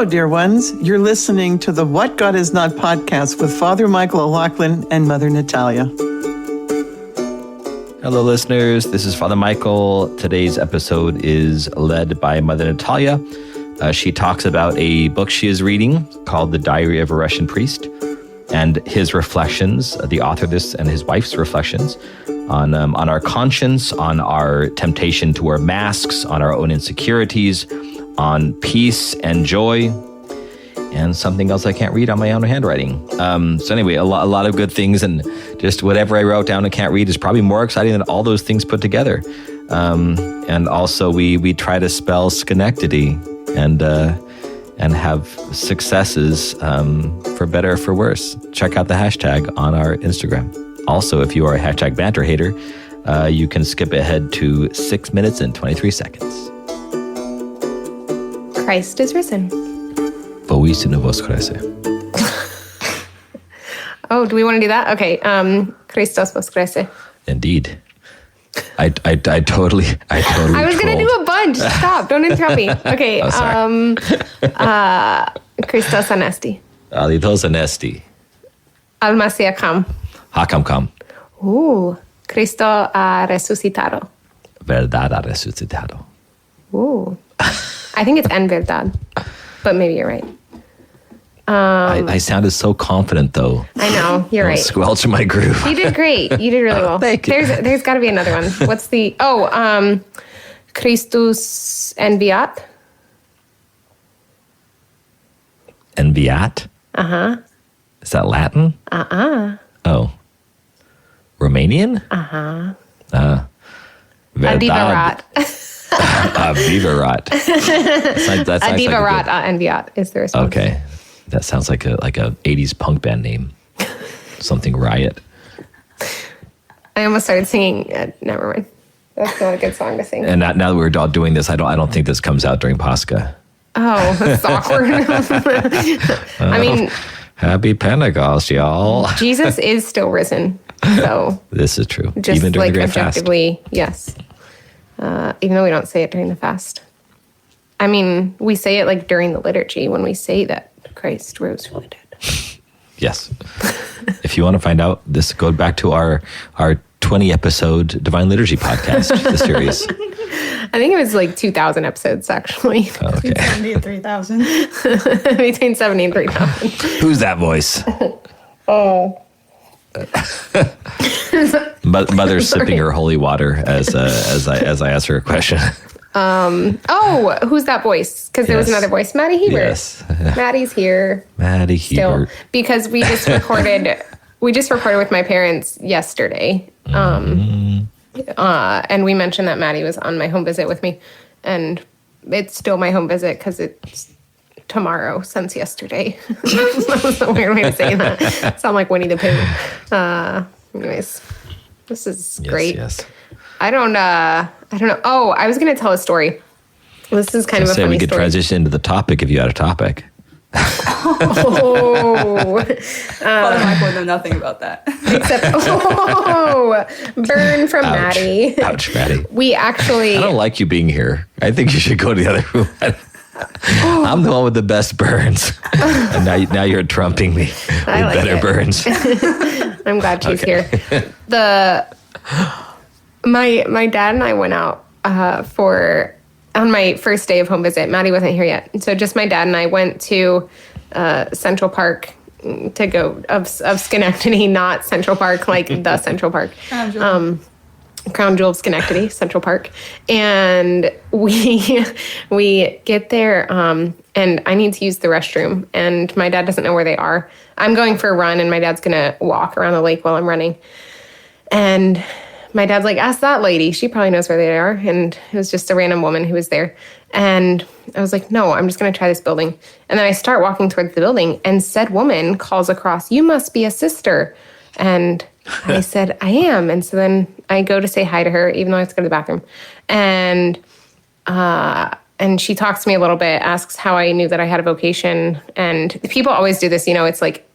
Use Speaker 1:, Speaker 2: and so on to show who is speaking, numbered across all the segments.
Speaker 1: dear ones. You're listening to the What God Is Not podcast with Father Michael O'Loughlin and Mother Natalia.
Speaker 2: Hello, listeners. This is Father Michael. Today's episode is led by Mother Natalia. She talks about a book she is reading called The Diary of a Russian Priest and his reflections, the author of this and his wife's reflections on our conscience, on our temptation to wear masks, on our own insecurities, on peace and joy, and something else I can't read on my own handwriting. So anyway, a lot of good things, and just whatever I wrote down and can't read is probably more exciting than all those things put together. And also we try to spell Schenectady and have successes for better or for worse. Check out the hashtag on our Instagram. Also, if you are a hashtag banter hater, you can skip ahead to 6 minutes and 23 seconds.
Speaker 3: Christ is risen.
Speaker 2: Voistinu voskresce.
Speaker 3: Oh, do we want to do that? Okay. Christos voskresce.
Speaker 2: Indeed. I totally
Speaker 3: I was going to do a bunch. Stop. Don't interrupt me. Okay.
Speaker 2: Oh, sorry.
Speaker 3: Christos anesti.
Speaker 2: Alitos anesti.
Speaker 3: Almasia kam.
Speaker 2: Hakam kam.
Speaker 3: Cristo ha resucitado.
Speaker 2: Verdad ha resucitado.
Speaker 3: I think it's en verdad, but maybe you're right.
Speaker 2: I sounded so confident, though.
Speaker 3: I know, you're right.
Speaker 2: Squelch my groove.
Speaker 3: You did great. You did really well.
Speaker 2: Thank you.
Speaker 3: There's got to be another one. What's the... Christus enviat?
Speaker 2: Enviat?
Speaker 3: Uh-huh.
Speaker 2: Is that Latin? Oh. Romanian?
Speaker 3: Uh-huh.
Speaker 2: Verdad.
Speaker 3: Adivarat.
Speaker 2: Adivarat.
Speaker 3: Adivarat enviat is the response.
Speaker 2: Okay. That sounds like a 80s punk band name. Something Riot.
Speaker 3: I almost started singing. Never mind. That's not a good song to sing.
Speaker 2: And now that we're all doing this, I don't think this comes out during Pascha.
Speaker 3: Oh, that's awkward. I mean...
Speaker 2: Happy Pentecost, y'all.
Speaker 3: Jesus is still risen. So
Speaker 2: this is true.
Speaker 3: Just
Speaker 2: even during
Speaker 3: like
Speaker 2: the Great Fast.
Speaker 3: objectively, yes. Even though we don't say it during the fast. I mean, we say it like during the liturgy when we say that Christ rose from the dead.
Speaker 2: Yes. If you want to find out, this go back to our 20 episode Divine Liturgy podcast, the series.
Speaker 3: I think it was like 2,000 episodes, actually.
Speaker 2: Okay.
Speaker 1: Between 70 and 3,000.
Speaker 3: Between 70 and 3,000.
Speaker 2: Who's that voice?
Speaker 3: Oh.
Speaker 2: Mother's sipping her holy water as I ask her a question.
Speaker 3: Who's that voice? Because there was another voice. Maddie Hebert.
Speaker 2: Yes.
Speaker 3: Maddie's here.
Speaker 2: Maddie Hebert.
Speaker 3: Still, because we just recorded with my parents yesterday. And we mentioned that Maddie was on my home visit with me. And it's still my home visit because it's tomorrow since yesterday. That was a weird way of saying that. Sound like Winnie the Pooh. Anyways, this is great.
Speaker 2: Yes.
Speaker 3: I don't know. Oh, I was going to tell a story. This is kind of a funny story.
Speaker 2: We could transition into the topic if you had a topic.
Speaker 3: Oh.
Speaker 4: Father Michael would know nothing about that.
Speaker 3: Except, burn from Maddie.
Speaker 2: Ouch, Maddie.
Speaker 3: We actually...
Speaker 2: I don't like you being here. I think you should go to the other room. I'm the one with the best burns. And now you're trumping me with better burns.
Speaker 3: I'm glad she's here. My dad and I went out on my first day of home visit. Maddie wasn't here yet. So just my dad and I went to Central Park to go of Schenectady, not Central Park, like the Central Park. Crown Jewel of Schenectady, Central Park. And we get there and I need to use the restroom. And my dad doesn't know where they are. I'm going for a run and my dad's going to walk around the lake while I'm running. And my dad's like, ask that lady. She probably knows where they are. And it was just a random woman who was there. And I was like, no, I'm just going to try this building. And then I start walking towards the building and said woman calls across, you must be a sister. And I said, I am. And so then I go to say hi to her, even though I have to go to the bathroom. And she talks to me a little bit, asks how I knew that I had a vocation. And people always do this, it's like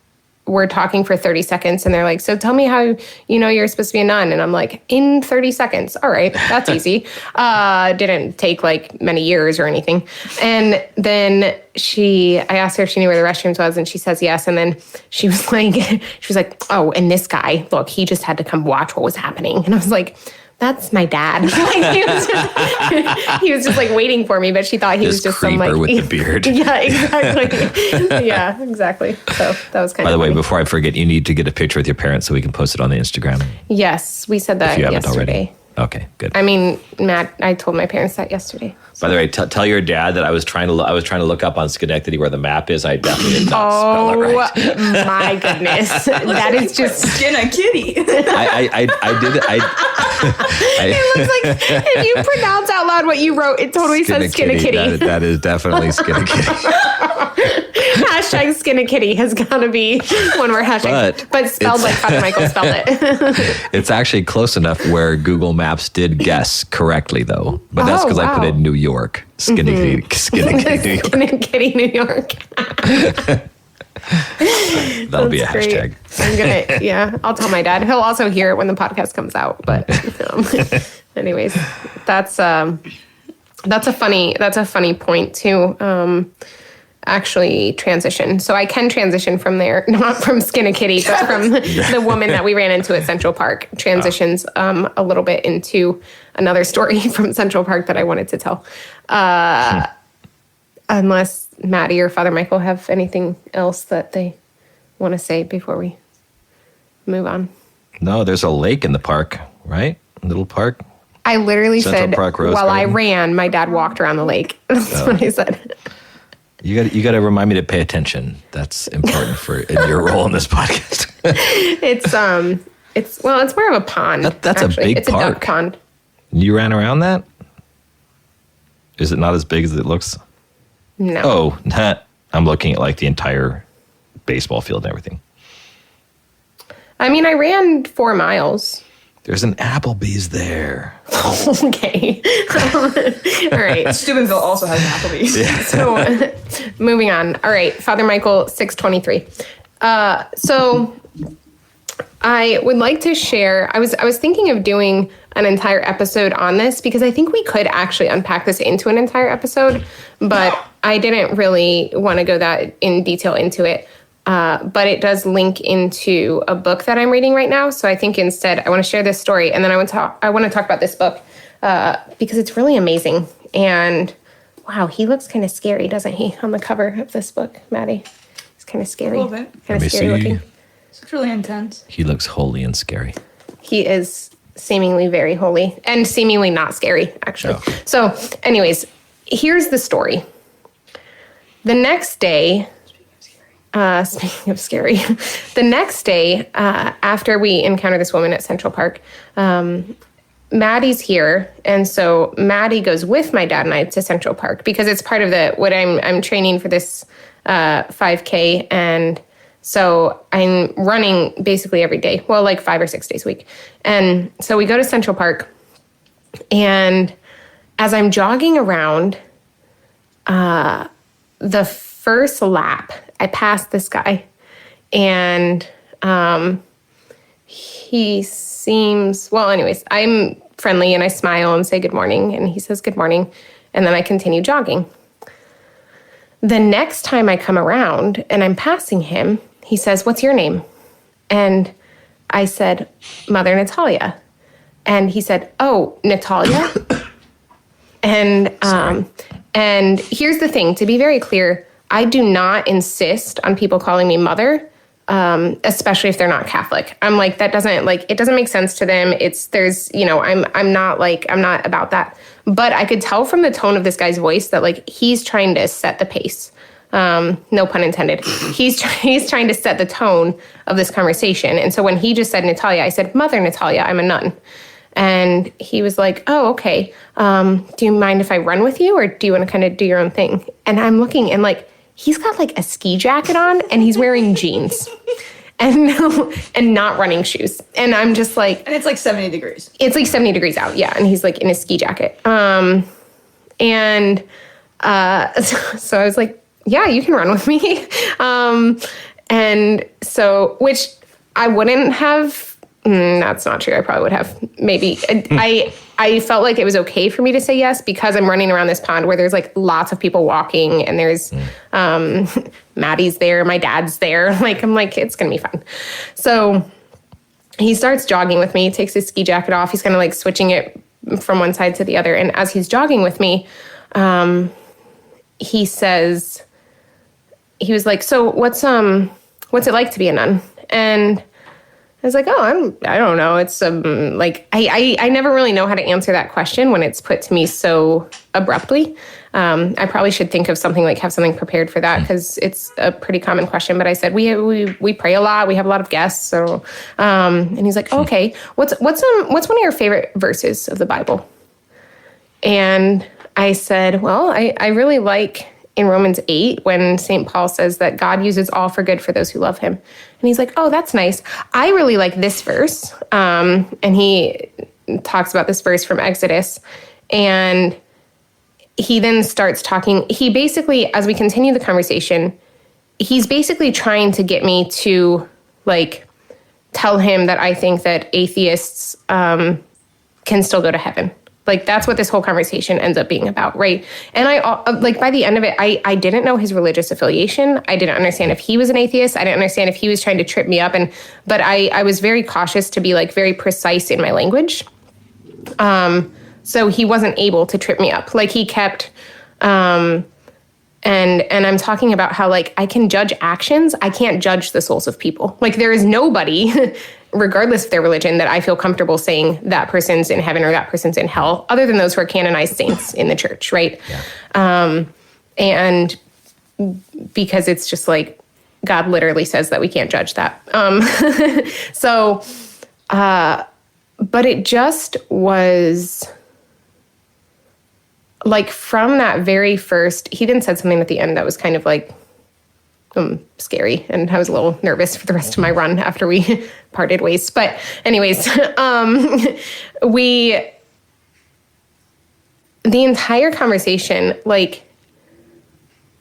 Speaker 3: we're talking for 30 seconds and they're like, so tell me how you know you're supposed to be a nun. And I'm like, in 30 seconds. All right, that's easy. Didn't take like many years or anything. And then I asked her if she knew where the restrooms was, and she says yes. And then she was like, oh, and this guy, look, he just had to come watch what was happening. And I was like, that's my dad. He was just like waiting for me, but she thought he was just some like
Speaker 2: with the beard.
Speaker 3: Yeah, exactly. Yeah, exactly. So that was kind of.
Speaker 2: By the way,
Speaker 3: funny.
Speaker 2: before I forget, you need to get a picture with your parents so we can post it on the Instagram.
Speaker 3: Yes, we said that
Speaker 2: if you haven't
Speaker 3: yesterday.
Speaker 2: already. Okay, good.
Speaker 3: I mean, Matt, I told my parents that yesterday.
Speaker 2: By the way, tell your dad that I was trying to look up on Schenectady where the map is. I definitely did not spell it right.
Speaker 3: Oh my goodness, that is just
Speaker 4: skin a kitty.
Speaker 2: I did it.
Speaker 3: It looks like if you pronounce out loud what you wrote, it totally says skin a kitty.
Speaker 2: That is definitely skin a kitty.
Speaker 3: Hashtag skin a kitty has got to be when we're hashtags, but spelled like Father Michael spelled it.
Speaker 2: It's actually close enough where Google Maps did guess correctly, though. But that's because I put in New York. Skinny Kitty, New York.
Speaker 3: Skin and Kitty, New York.
Speaker 2: That'll be a hashtag.
Speaker 3: I'll tell my dad. He'll also hear it when the podcast comes out. But anyways, that's a funny point to actually transition. So I can transition from there, not from Skin a Kitty, but from the woman that we ran into at Central Park. Transitions a little bit into another story from Central Park that I wanted to tell. Unless Maddie or Father Michael have anything else that they want to say before we move on.
Speaker 2: No, there's a lake in the park, right? A little park.
Speaker 3: I literally
Speaker 2: Central
Speaker 3: said,
Speaker 2: Park Rose
Speaker 3: while
Speaker 2: Garden.
Speaker 3: I ran, my dad walked around the lake. That's what I said.
Speaker 2: You got to remind me to pay attention. That's important in your role in this podcast.
Speaker 3: It's more of a pond.
Speaker 2: That's
Speaker 3: actually.
Speaker 2: a big
Speaker 3: it's
Speaker 2: park.
Speaker 3: It's a duck pond.
Speaker 2: You ran around that? Is it not as big as it looks?
Speaker 3: No.
Speaker 2: Oh, I'm looking at like the entire baseball field and everything.
Speaker 3: I mean, I ran 4 miles.
Speaker 2: There's an Applebee's there.
Speaker 3: Okay. All right.
Speaker 4: Steubenville also has an Applebee's.
Speaker 2: Yeah.
Speaker 3: So moving on. All right. Father Michael, 623. So I would like to share, I was thinking of doing an entire episode on this because I think we could actually unpack this into an entire episode, but I didn't really want to go that in detail into it. But it does link into a book that I'm reading right now. So I think instead I want to share this story, and then I want to talk about this book because it's really amazing. And wow, he looks kind of scary, doesn't he, on the cover of this book, Maddie? He's kind of scary.
Speaker 4: A little bit.
Speaker 3: Kind of scary looking.
Speaker 4: It's really intense.
Speaker 2: He looks holy and scary.
Speaker 3: He is seemingly very holy and seemingly not scary, actually.
Speaker 2: Oh.
Speaker 3: So anyways, here's the story. The next day, speaking of scary, the next day after we encounter this woman at Central Park, Maddie's here. And so Maddie goes with my dad and I to Central Park because it's part of what I'm training for this 5K. And so I'm running basically every day, well, like 5 or 6 days a week. And so we go to Central Park, and as I'm jogging around, the first lap, I pass this guy, and he seems, well, anyways, I'm friendly and I smile and say good morning, and he says good morning, and then I continue jogging. The next time I come around and I'm passing him, he says, "What's your name?" And I said, "Mother Natalia." And he said, "Oh, Natalia?" And here's the thing, to be very clear, I do not insist on people calling me mother, especially if they're not Catholic. I'm like, that doesn't, like, it doesn't make sense to them. I'm not about that. But I could tell from the tone of this guy's voice that, like, he's trying to set the pace. No pun intended. He's trying to set the tone of this conversation. And so when he just said Natalia, I said, "Mother Natalia, I'm a nun." And he was like, "Oh, okay. Do you mind if I run with you, or do you want to kind of do your own thing?" And I'm looking, and like, he's got like a ski jacket on, and he's wearing jeans and not running shoes. And I'm just like,
Speaker 4: and it's like 70 degrees.
Speaker 3: It's like 70 degrees out. Yeah. And he's like in a ski jacket. So I was like, "Yeah, you can run with me." And so, which I wouldn't have, that's not true. I probably would have maybe. I felt like it was okay for me to say yes because I'm running around this pond where there's like lots of people walking and there's Maddie's there, my dad's there. Like, I'm like, it's going to be fun. So he starts jogging with me, takes his ski jacket off. He's kind of like switching it from one side to the other. And as he's jogging with me, he says, he was like, so what's it like to be a nun? And I was like, oh, I don't know. It's like, I never really know how to answer that question when it's put to me so abruptly. I probably should think of something, like have something prepared for that, because it's a pretty common question. But I said, we pray a lot. We have a lot of guests. So, and he's like, oh, okay, what's one of your favorite verses of the Bible? And I said, well, I really like in Romans 8, when St. Paul says that God uses all for good for those who love him. And he's like, oh, that's nice. I really like this verse. And he talks about this verse from Exodus. And he then starts talking. He basically, as we continue the conversation, he's basically trying to get me to like tell him that I think that atheists can still go to heaven. Like, that's what this whole conversation ends up being about, right? And I, like, by the end of it, I didn't know his religious affiliation. I didn't understand if he was an atheist. I didn't understand if he was trying to trip me up. But I was very cautious to be, like, very precise in my language. So he wasn't able to trip me up. Like, he kept, and I'm talking about how, like, I can judge actions. I can't judge the souls of people. Like, there is nobody, regardless of their religion, that I feel comfortable saying that person's in heaven or that person's in hell, other than those who are canonized saints in the church, right? Yeah. And because it's just like, God literally says that we can't judge that. But it just was like, from that very first, he then said something at the end that was kind of like, scary, and I was a little nervous for the rest of my run after we parted ways. But anyways, the entire conversation, like,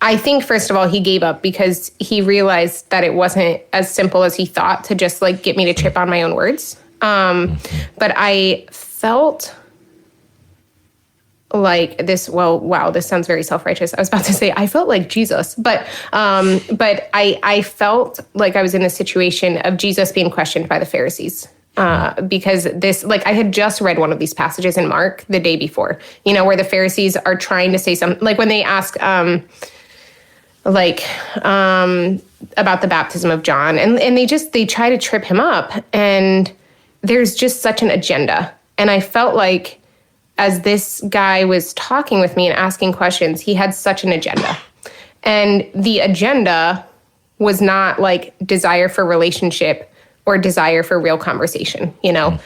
Speaker 3: I think first of all, he gave up because he realized that it wasn't as simple as he thought to just like get me to trip on my own words. But I felt like this, well, wow, this sounds very self-righteous. I was about to say, I felt like Jesus, but I felt like I was in a situation of Jesus being questioned by the Pharisees. Because this, like, I had just read one of these passages in Mark the day before, you know, where the Pharisees are trying to say something, like when they ask, about the baptism of John, and they try to trip him up, and there's just such an agenda. And I felt like, as this guy was talking with me and asking questions, he had such an agenda. And the agenda was not like desire for relationship or desire for real conversation, you know?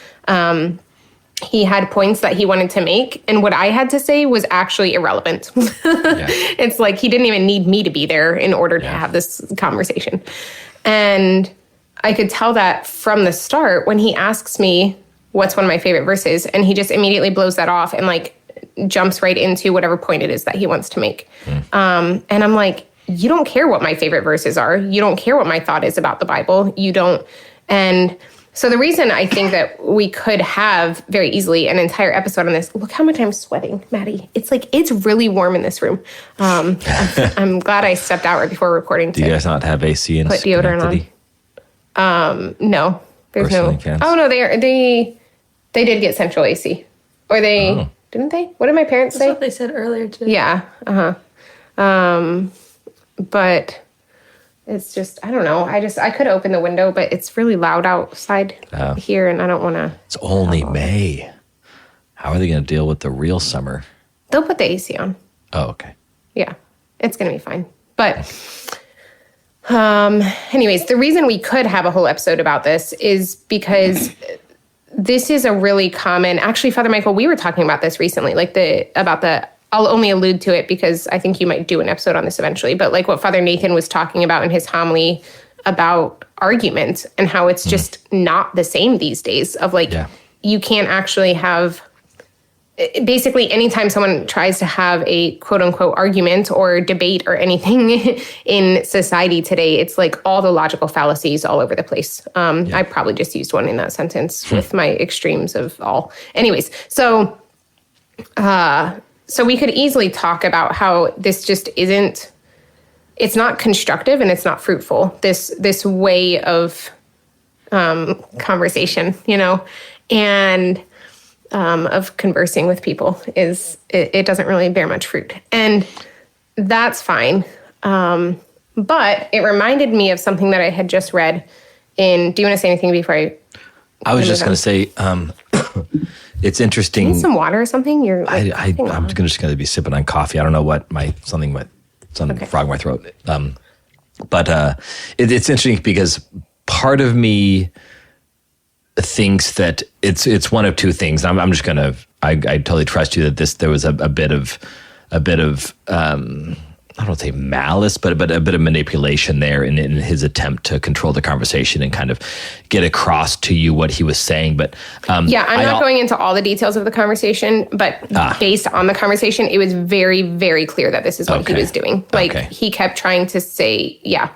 Speaker 3: He had points that he wanted to make, and what I had to say was actually irrelevant. It's like he didn't even need me to be there in order to have this conversation. And I could tell that from the start when he asks me, what's one of my favorite verses? And he just immediately blows that off and like jumps right into whatever point it is that he wants to make. And I'm like, you don't care what my favorite verses are. You don't care what my thought is about the Bible. You don't. And so the reason I think that we could have very easily an entire episode on this, look how much I'm sweating, Maddie. It's like, it's really warm in this room. I'm glad I stepped out right before recording.
Speaker 2: Do you guys not have AC and
Speaker 3: put deodorant on? No, there's no.
Speaker 2: Fans?
Speaker 3: Oh no, they did get central AC, or didn't they? What did my parents say?
Speaker 4: That's what they said earlier too.
Speaker 3: Yeah. But it's just, I don't know. I could open the window, but it's really loud outside here, and I don't want to.
Speaker 2: It's only May. How are they going to deal with the real summer?
Speaker 3: They'll put the AC on.
Speaker 2: Oh, okay.
Speaker 3: Yeah, it's going to be fine. But anyways, the reason we could have a whole episode about this is because this is a really common, actually, Father Michael, we were talking about this recently, I'll only allude to it because I think you might do an episode on this eventually, but like what Father Nathan was talking about in his homily about argument and how it's just not the same these days of like, you can't actually have basically anytime someone tries to have a quote unquote argument or debate or anything in society today, it's like all the logical fallacies all over the place. I probably just used one in that sentence with my extremes of all. Anyways, so we could easily talk about how this just isn't, it's not constructive and it's not fruitful, this way of conversation, and of conversing with people it doesn't really bear much fruit. And that's fine. But it reminded me of something that I had just read do you want to say anything before
Speaker 2: I was just going to say, it's interesting.
Speaker 3: Need some water or something? You're
Speaker 2: I'm just going to be sipping on coffee. I don't know what something frog in my throat. But it's interesting because part of me thinks that it's one of two things. I'm just going to, I totally trust you that there was a bit of I don't say malice, but a bit of manipulation there in his attempt to control the conversation and kind of get across to you what he was saying. But
Speaker 3: I'm not going into all the details of the conversation, but based on the conversation, it was very, very clear that this is what he was doing. Like he kept trying to say, yeah.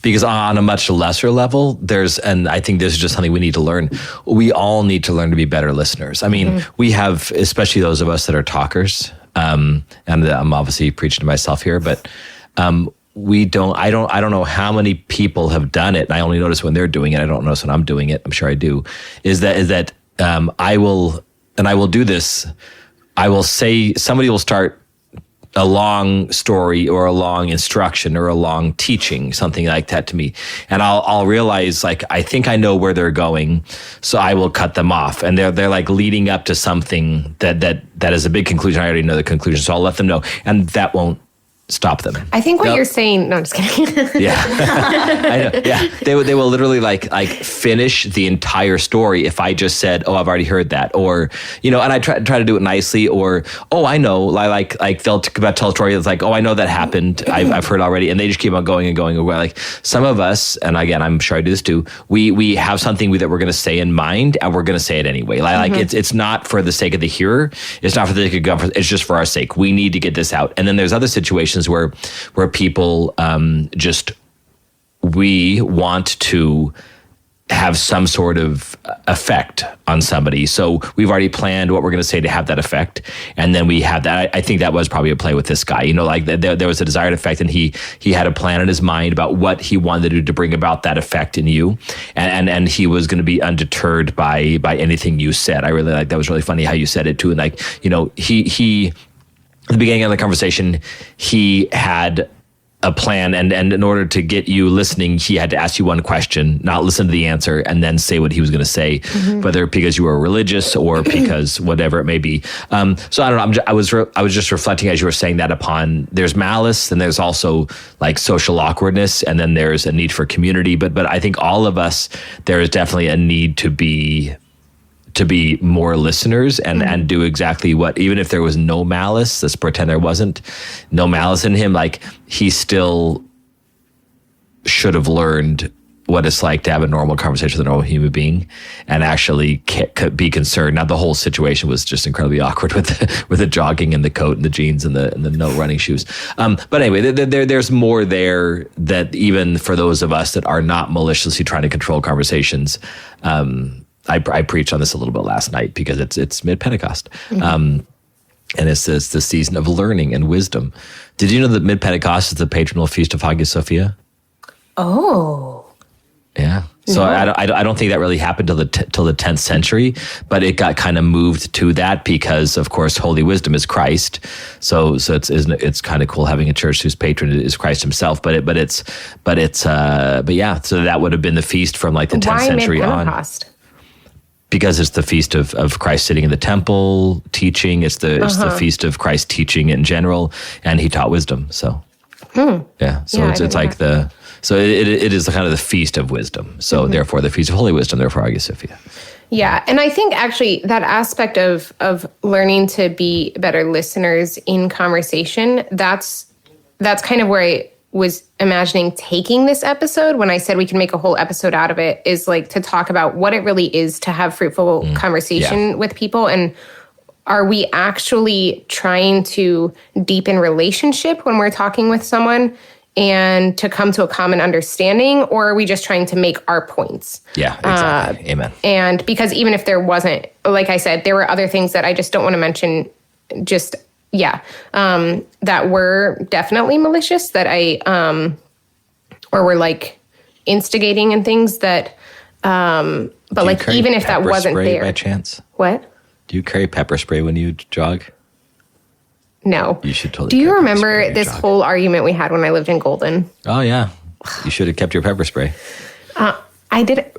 Speaker 2: Because on a much lesser level, and I think this is just something we need to learn. We all need to learn to be better listeners. I mean, we have, especially those of us that are talkers, and I'm obviously preaching to myself here, but we don't. I don't know how many people have done it. And I only notice when they're doing it. I don't notice when I'm doing it. I'm sure I do. Is that I will do this. I will say somebody will start a long story or a long instruction or a long teaching, something like that to me. And I'll realize, like, I think I know where they're going. So I will cut them off. And they're like leading up to something that is a big conclusion. I already know the conclusion. So I'll let them know. And that won't stop them.
Speaker 3: I think what you're saying, no, I'm just kidding.
Speaker 2: Yeah. I know. Yeah. They will literally like finish the entire story if I just said, oh, I've already heard that. Or, and I try to do it nicely, or, oh, I know, like they'll tell a story that's like, oh, I know that happened. I've heard already. And they just keep on going and going. Like some of us, and again, I'm sure I do this too, we have something that we're going to say in mind and we're going to say it anyway. Like it's not for the sake of the hearer. It's not for the sake of God. It's just for our sake. We need to get this out. And then there's other situations where people we want to have some sort of effect on somebody. So we've already planned what we're going to say to have that effect. And then we have that. I think that was probably a play with this guy, like there was a desired effect, and he had a plan in his mind about what he wanted to do to bring about that effect in you. And he was going to be undeterred by anything you said. I really like that. Was really funny how you said it too. And he at the beginning of the conversation, he had a plan, and in order to get you listening, he had to ask you one question, not listen to the answer, and then say what he was going to say, whether because you were religious or because whatever it may be. So I don't know. I was just reflecting as you were saying that upon there's malice, and there's also like social awkwardness, and then there's a need for community. But I think all of us, there is definitely a need to be more listeners and do exactly what, even if there was no malice, let's pretend there wasn't no malice in him, like he still should have learned what it's like to have a normal conversation with a normal human being and actually be concerned. Now, the whole situation was just incredibly awkward with the jogging and the coat and the jeans and the no running shoes. But anyway, there's more there that even for those of us that are not maliciously trying to control conversations, I preached on this a little bit last night because it's mid-Pentecost. And it's the season of learning and wisdom. Did you know that mid-Pentecost is the patronal feast of Hagia Sophia?
Speaker 3: Oh.
Speaker 2: Yeah. So no. I don't think that really happened till the 10th century, but it got kind of moved to that because, of course, Holy Wisdom is Christ. So it's kind of cool having a church whose patron is Christ himself. But yeah. So that would have been the feast from like the 10th century on. Because it's the feast of Christ sitting in the temple teaching. It's the feast of Christ teaching in general, and he taught wisdom. So yeah, so it's like it is kind of the feast of wisdom. So therefore, the feast of Holy Wisdom. Therefore, Hagia Sophia.
Speaker 3: Yeah, and I think actually that aspect of learning to be better listeners in conversation, that's kind of where I was imagining taking this episode when I said we can make a whole episode out of it, is like to talk about what it really is to have fruitful conversation with people and are we actually trying to deepen relationship when we're talking with someone and to come to a common understanding, or are we just trying to make our points?
Speaker 2: Yeah, exactly. Amen.
Speaker 3: And because even if there wasn't, like I said, there were other things that I just don't want to mention, that were definitely malicious, that or were like instigating and things that, but like even if that wasn't there.
Speaker 2: By chance?
Speaker 3: What?
Speaker 2: Do you carry pepper spray when you jog?
Speaker 3: No.
Speaker 2: You should totally.
Speaker 3: Do you remember this whole argument we had when I lived in Golden?
Speaker 2: Oh yeah. You should have kept your pepper spray.
Speaker 3: I did.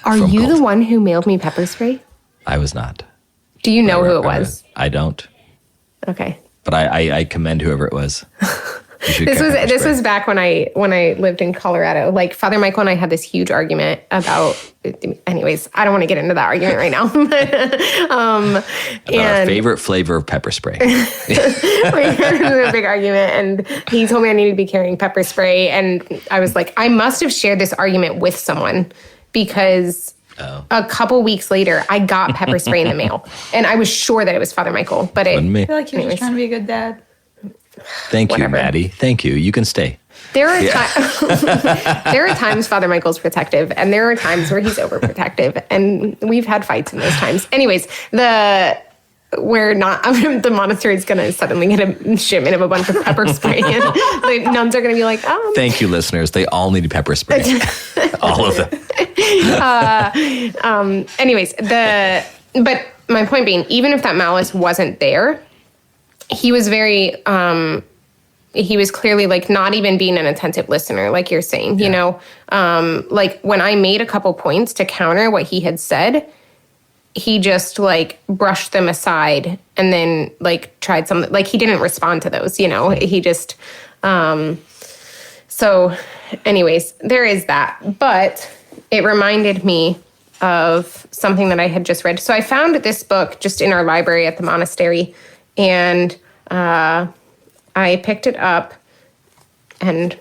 Speaker 3: Are you
Speaker 2: Golden.
Speaker 3: the one who mailed me pepper spray?
Speaker 2: I was not.
Speaker 3: Do you know who it was?
Speaker 2: I don't.
Speaker 3: Okay.
Speaker 2: But I commend whoever it was.
Speaker 3: This was back when I lived in Colorado. Like Father Michael and I had this huge argument about. Anyways, I don't want to get into that argument right now.
Speaker 2: About our favorite flavor of pepper spray.
Speaker 3: We had a big argument, and he told me I needed to be carrying pepper spray, and I was like, I must have shared this argument with someone because. Oh. A couple weeks later, I got pepper spray in the mail, and I was sure that it was Father Michael. But
Speaker 4: I feel like he was just trying to be a good dad.
Speaker 2: Thank you, Maddie. Thank you. You can stay.
Speaker 3: There are there are times Father Michael's protective, and there are times where he's overprotective, and we've had fights in those times. Anyways, the monastery is going to suddenly get a shipment of a bunch of pepper spray, and the nuns are going to be like,
Speaker 2: Thank you, listeners. They all need pepper spray. All of them.
Speaker 3: Anyways, but my point being, even if that malice wasn't there, he was very, he was clearly like not even being an attentive listener, like you're saying, you know, like when I made a couple points to counter what he had said, he just like brushed them aside and then like tried something, like he didn't respond to those, you know, he just, so anyways, there is that, but it reminded me of something that I had just read. So I found this book just in our library at the monastery, and I picked it up and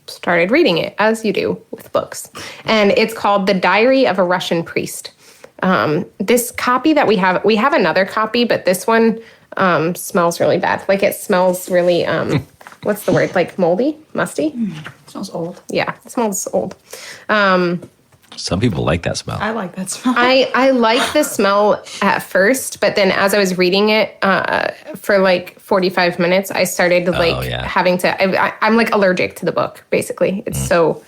Speaker 3: started reading it, as you do with books. And it's called The Diary of a Russian Priest. This copy that we have another copy, but this one smells really bad. Like it smells really, what's the word? Like moldy, musty?
Speaker 4: Smells old.
Speaker 3: Yeah, it smells old.
Speaker 2: Some people like that smell.
Speaker 4: I like that smell.
Speaker 3: I like the smell at first, but then as I was reading it for like 45 minutes, I started having to, I'm like allergic to the book, basically. It's so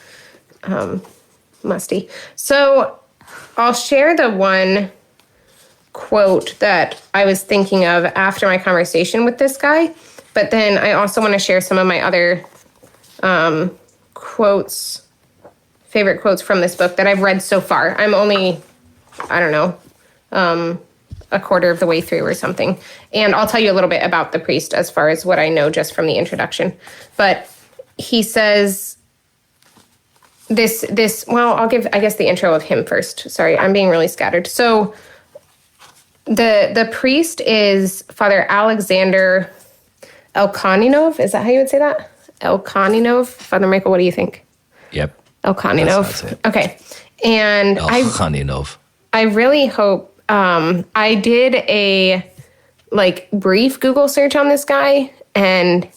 Speaker 3: musty. So I'll share the one quote that I was thinking of after my conversation with this guy, but then I also want to share some of my other favorite quotes from this book that I've read so far. I'm only, I don't know, a quarter of the way through or something. And I'll tell you a little bit about the priest as far as what I know just from the introduction. But he says I'll give, I guess, the intro of him first. Sorry, I'm being really scattered. So the priest is Father Alexander Elkaninov. Is that how you would say that? Elkaninov? Father Michael, what do you think?
Speaker 2: Yep.
Speaker 3: Elkaninov. Okay. And
Speaker 2: Elkaninov.
Speaker 3: I really hope, I did a brief Google search on this guy, and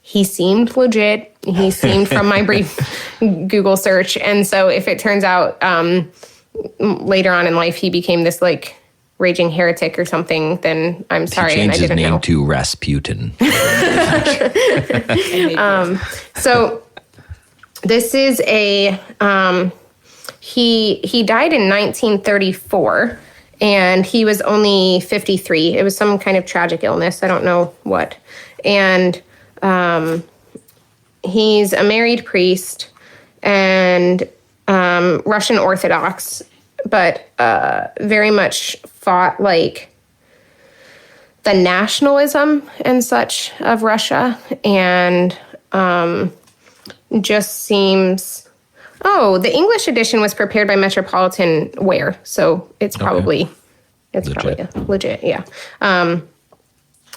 Speaker 3: he seemed legit. He seemed from my brief Google search. And so if it turns out later on in life he became this like raging heretic or something, then I'm sorry.
Speaker 2: He changed his name
Speaker 3: know.
Speaker 2: to Rasputin.
Speaker 3: So this is he died in 1934, and he was only 53. It was some kind of tragic illness. I don't know what. And he's a married priest and Russian Orthodox, but very much fought like the nationalism and such of Russia, and just seems... Oh, the English edition was prepared by Metropolitan Ware, so it's probably legit, yeah.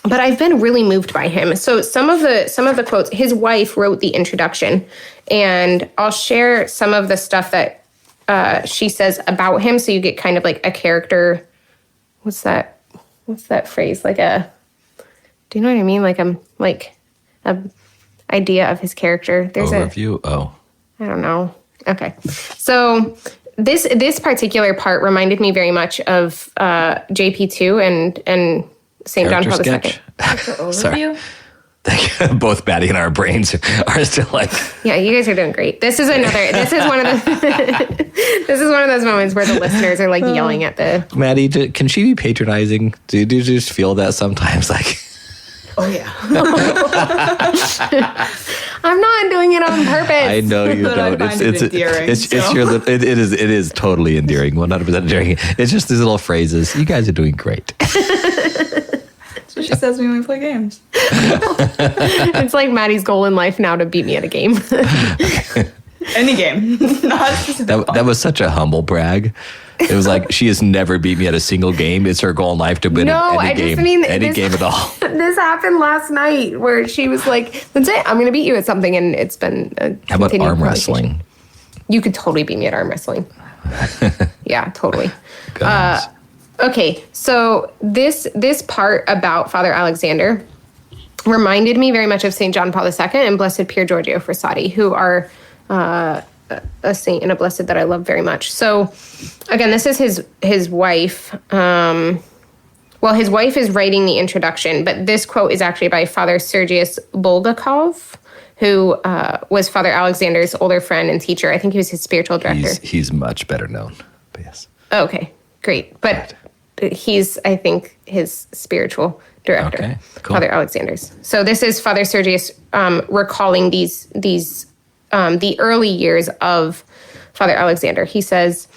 Speaker 3: But I've been really moved by him. So some of the quotes, his wife wrote the introduction, and I'll share some of the stuff that she says about him, so you get kind of like a character. What's that? what's that phrase? Like do you know what I mean? Like a idea of his character. There's
Speaker 2: Overview?
Speaker 3: I don't know. Okay. So this particular part reminded me very much of JP2 and St. John Paul II.
Speaker 4: Overview?
Speaker 2: Both Maddie and our brains are still like...
Speaker 3: Yeah, you guys are doing great. This is one of those moments where the listeners are like yelling at the...
Speaker 2: Maddie, can she be patronizing? Do you just feel that sometimes? Like...
Speaker 4: Oh, yeah.
Speaker 3: I'm not doing it on purpose.
Speaker 2: I know you
Speaker 4: But I
Speaker 2: don't.
Speaker 4: find it endearing,
Speaker 2: It's
Speaker 4: so.
Speaker 2: it is totally endearing, 100% endearing. It's just these little phrases. You guys are doing great.
Speaker 4: That's what she says when we play games.
Speaker 3: It's like Maddie's goal in life now to beat me at a game.
Speaker 4: Any game. Not specific.
Speaker 2: That was such a humble brag. It was like she has never beat me at a single game. It's her goal in life to win any game at all.
Speaker 3: This happened last night where she was like, "That's it. I'm going to beat you at something," and it's been a
Speaker 2: How about
Speaker 3: continued
Speaker 2: arm
Speaker 3: conversation.
Speaker 2: wrestling?
Speaker 3: You could totally beat me at arm wrestling. Yeah, totally.
Speaker 2: Goodness.
Speaker 3: Okay, so this part about Father Alexander reminded me very much of St. John Paul II and Blessed Pier Giorgio Frassati, who are a saint and a blessed that I love very much. So, again, this is his wife. His wife is writing the introduction, but this quote is actually by Father Sergius Bulgakov, who was Father Alexander's older friend and teacher. I think he was his spiritual director.
Speaker 2: He's much better known, but yes.
Speaker 3: Okay, great. But he's, I think, his spiritual director,
Speaker 2: Okay, cool.
Speaker 3: Father Alexander's. So this is Father Sergius recalling the early years of Father Alexander. He says,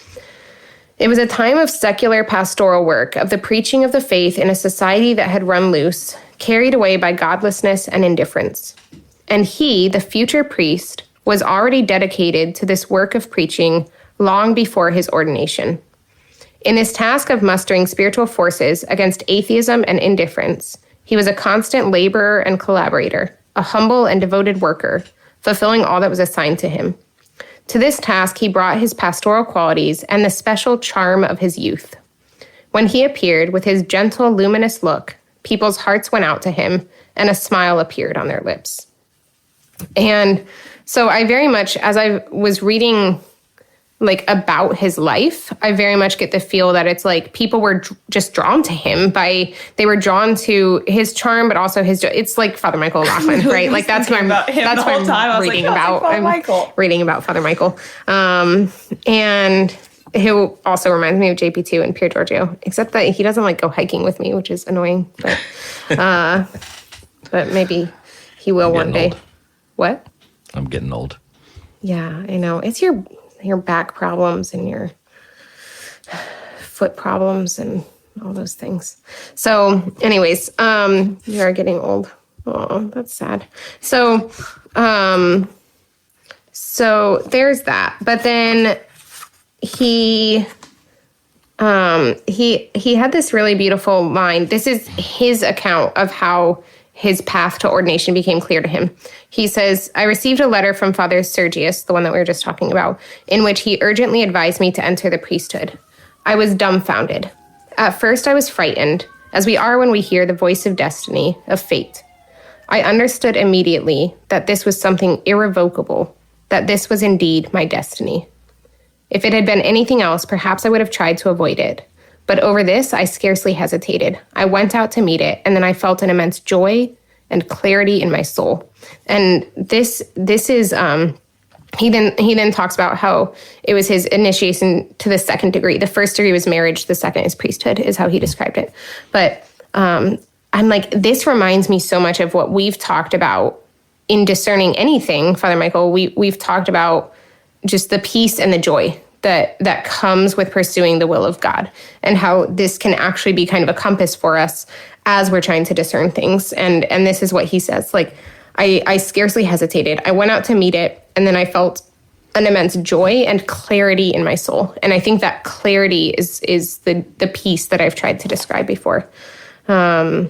Speaker 3: "It was a time of secular pastoral work, of the preaching of the faith in a society that had run loose, carried away by godlessness and indifference. And he, the future priest, was already dedicated to this work of preaching long before his ordination. In this task of mustering spiritual forces against atheism and indifference, he was a constant laborer and collaborator, a humble and devoted worker, fulfilling all that was assigned to him. To this task, he brought his pastoral qualities and the special charm of his youth. When he appeared with his gentle, luminous look, people's hearts went out to him, and a smile appeared on their lips." And so I very much, as I was reading about his life, I very much get the feel that it's like people were just drawn to him they were drawn to his charm, but also it's like Father Michael O'Loughlin, right? Like that's what I'm reading about. I'm reading about Father Michael. And who also reminds me of JP2 and Pier Giorgio, except that he doesn't go hiking with me, which is annoying, but maybe he will one day.
Speaker 2: Old.
Speaker 3: What?
Speaker 2: I'm getting old.
Speaker 3: Yeah, I know. It's your back problems and your foot problems and all those things. So anyways, you are getting old. Oh, that's sad. So there's that. But then he had this really beautiful line. This is his account of how his path to ordination became clear to him. He says, "I received a letter from Father Sergius," the one that we were just talking about, "in which he urgently advised me to enter the priesthood. I was dumbfounded. At first I was frightened, as we are when we hear the voice of destiny, of fate. I understood immediately that this was something irrevocable, that this was indeed my destiny. If it had been anything else, perhaps I would have tried to avoid it. But over this, I scarcely hesitated. I went out to meet it, and then I felt an immense joy and clarity in my soul." And this is he then talks about how it was his initiation to the second degree. The first degree was marriage, the second is priesthood, is how he described it. But I'm like, this reminds me so much of what we've talked about in discerning anything, Father Michael. We've talked about just the peace and the joy that comes with pursuing the will of God, and how this can actually be kind of a compass for us as we're trying to discern things. And this is what he says, I scarcely hesitated. I went out to meet it, and then I felt an immense joy and clarity in my soul. And I think that clarity is the peace that I've tried to describe before. Yeah,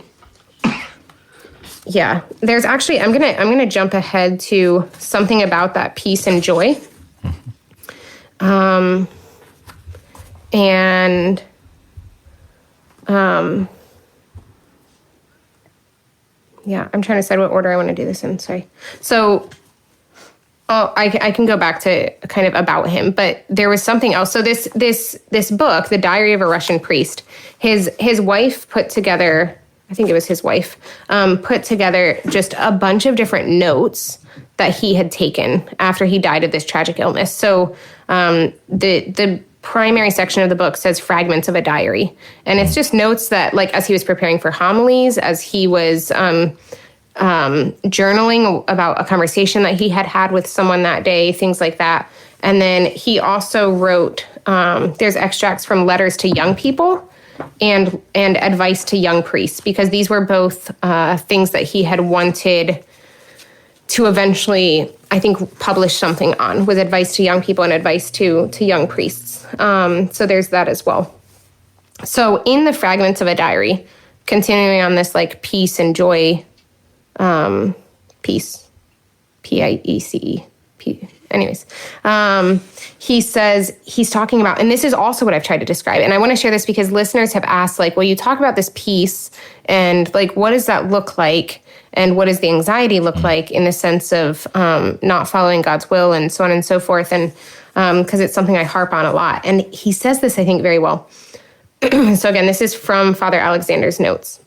Speaker 3: there's actually, I'm gonna jump ahead to something about that peace and joy. Yeah, I'm trying to decide what order I want to do this in. Sorry. So, I can go back to kind of about him, but there was something else. So this book, The Diary of a Russian Priest, his wife put together, I think it was his wife, put together just a bunch of different notes that he had taken after he died of this tragic illness. So the primary section of the book says fragments of a diary. And it's just notes that, like, as he was preparing for homilies, as he was journaling about a conversation that he had with someone that day, things like that. And then he also wrote, there's extracts from letters to young people and advice to young priests, because these were both things that he had wanted to eventually, I think, publish something on, was advice to young people and advice to young priests. So there's that as well. So in the fragments of a diary, continuing on this like peace and joy, peace, Piece. Anyways, he says, he's talking about, and this is also what I've tried to describe. And I want to share this because listeners have asked, like, well, you talk about this peace and like, what does that look like? And what does the anxiety look like in the sense of not following God's will and so on and so forth? And because it's something I harp on a lot. And he says this, I think, very well. So again, this is from Father Alexander's notes.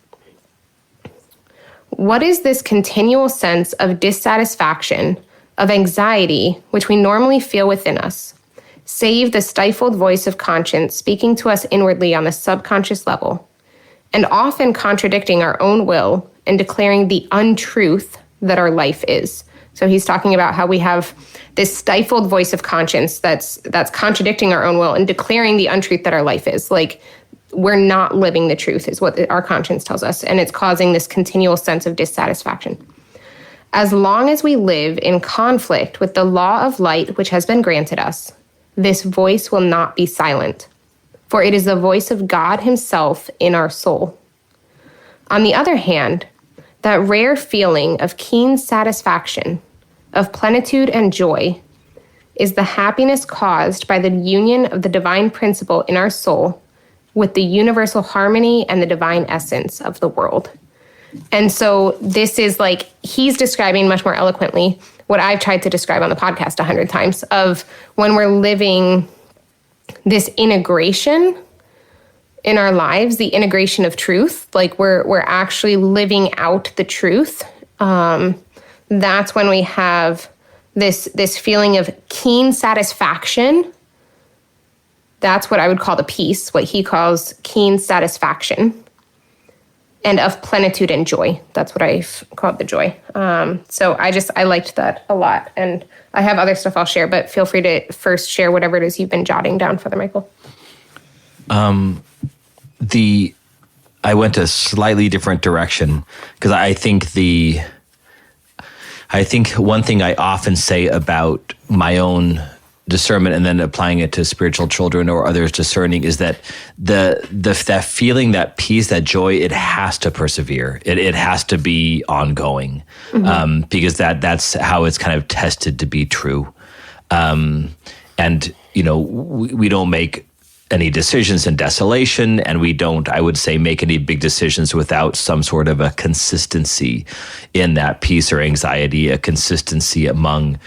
Speaker 3: What is this continual sense of dissatisfaction, of anxiety, which we normally feel within us, save the stifled voice of conscience speaking to us inwardly on the subconscious level, and often contradicting our own will and declaring the untruth that our life is? So he's talking about how we have this stifled voice of conscience that's contradicting our own will and declaring the untruth that our life is. Like, we're not living the truth is what our conscience tells us, and it's causing this continual sense of dissatisfaction. As long as we live in conflict with the law of light which has been granted us, this voice will not be silent, for it is the voice of God himself in our soul. On the other hand, that rare feeling of keen satisfaction, of plenitude and joy, is the happiness caused by the union of the divine principle in our soul with the universal harmony and the divine essence of the world. And so this is like, he's describing much more eloquently what I've tried to describe on the podcast 100 times, of when we're living this integration in our lives, the integration of truth, like we're actually living out the truth. That's when we have this feeling of keen satisfaction. That's what I would call the peace, what he calls keen satisfaction, and of plenitude and joy. That's what I've called the joy. So I liked that a lot. And I have other stuff I'll share, but feel free to first share whatever it is you've been jotting down, Father Michael.
Speaker 2: I went a slightly different direction because I think one thing I often say about my own discernment and then applying it to spiritual children or others discerning is that that feeling, that peace, that joy, it has to persevere. It has to be ongoing, because that's how it's kind of tested to be true. And we don't make any decisions in desolation, and we don't, I would say, make any big decisions without some sort of a consistency in that peace or anxiety, a consistency among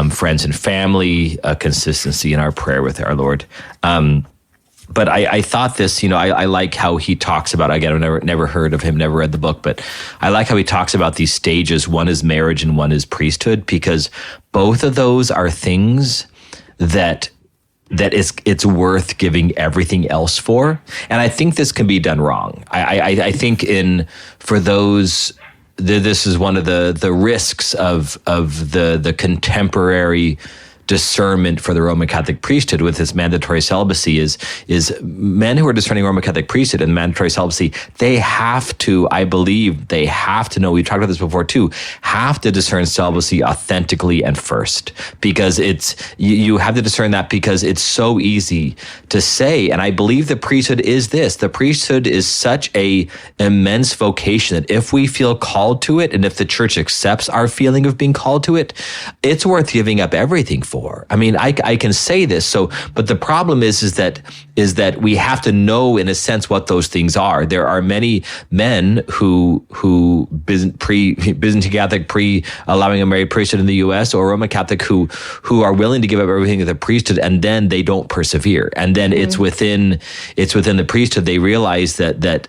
Speaker 2: friends and family, a consistency in our prayer with our Lord. But I thought this, I like how he talks about, again, I've never heard of him, never read the book, but I like how he talks about these stages. One is marriage and one is priesthood, because both of those are things that it's worth giving everything else for. And I think this can be done wrong. I think for those, this is one of the risks of the contemporary discernment for the Roman Catholic priesthood with this mandatory celibacy is men who are discerning Roman Catholic priesthood and mandatory celibacy, they have to, I believe, they have to know, we've talked about this before too, have to discern celibacy authentically and first, because you have to discern that because it's so easy to say, and I believe the priesthood is this, the priesthood is such a immense vocation that if we feel called to it, and if the church accepts our feeling of being called to it, it's worth giving up everything for. for? I mean, I can say this. So, but the problem is that we have to know in a sense what those things are. There are many men who Byzantine Catholic allowing a married priesthood in the U.S. or Roman Catholic who are willing to give up everything to the priesthood, and then they don't persevere. And then it's within the priesthood they realize that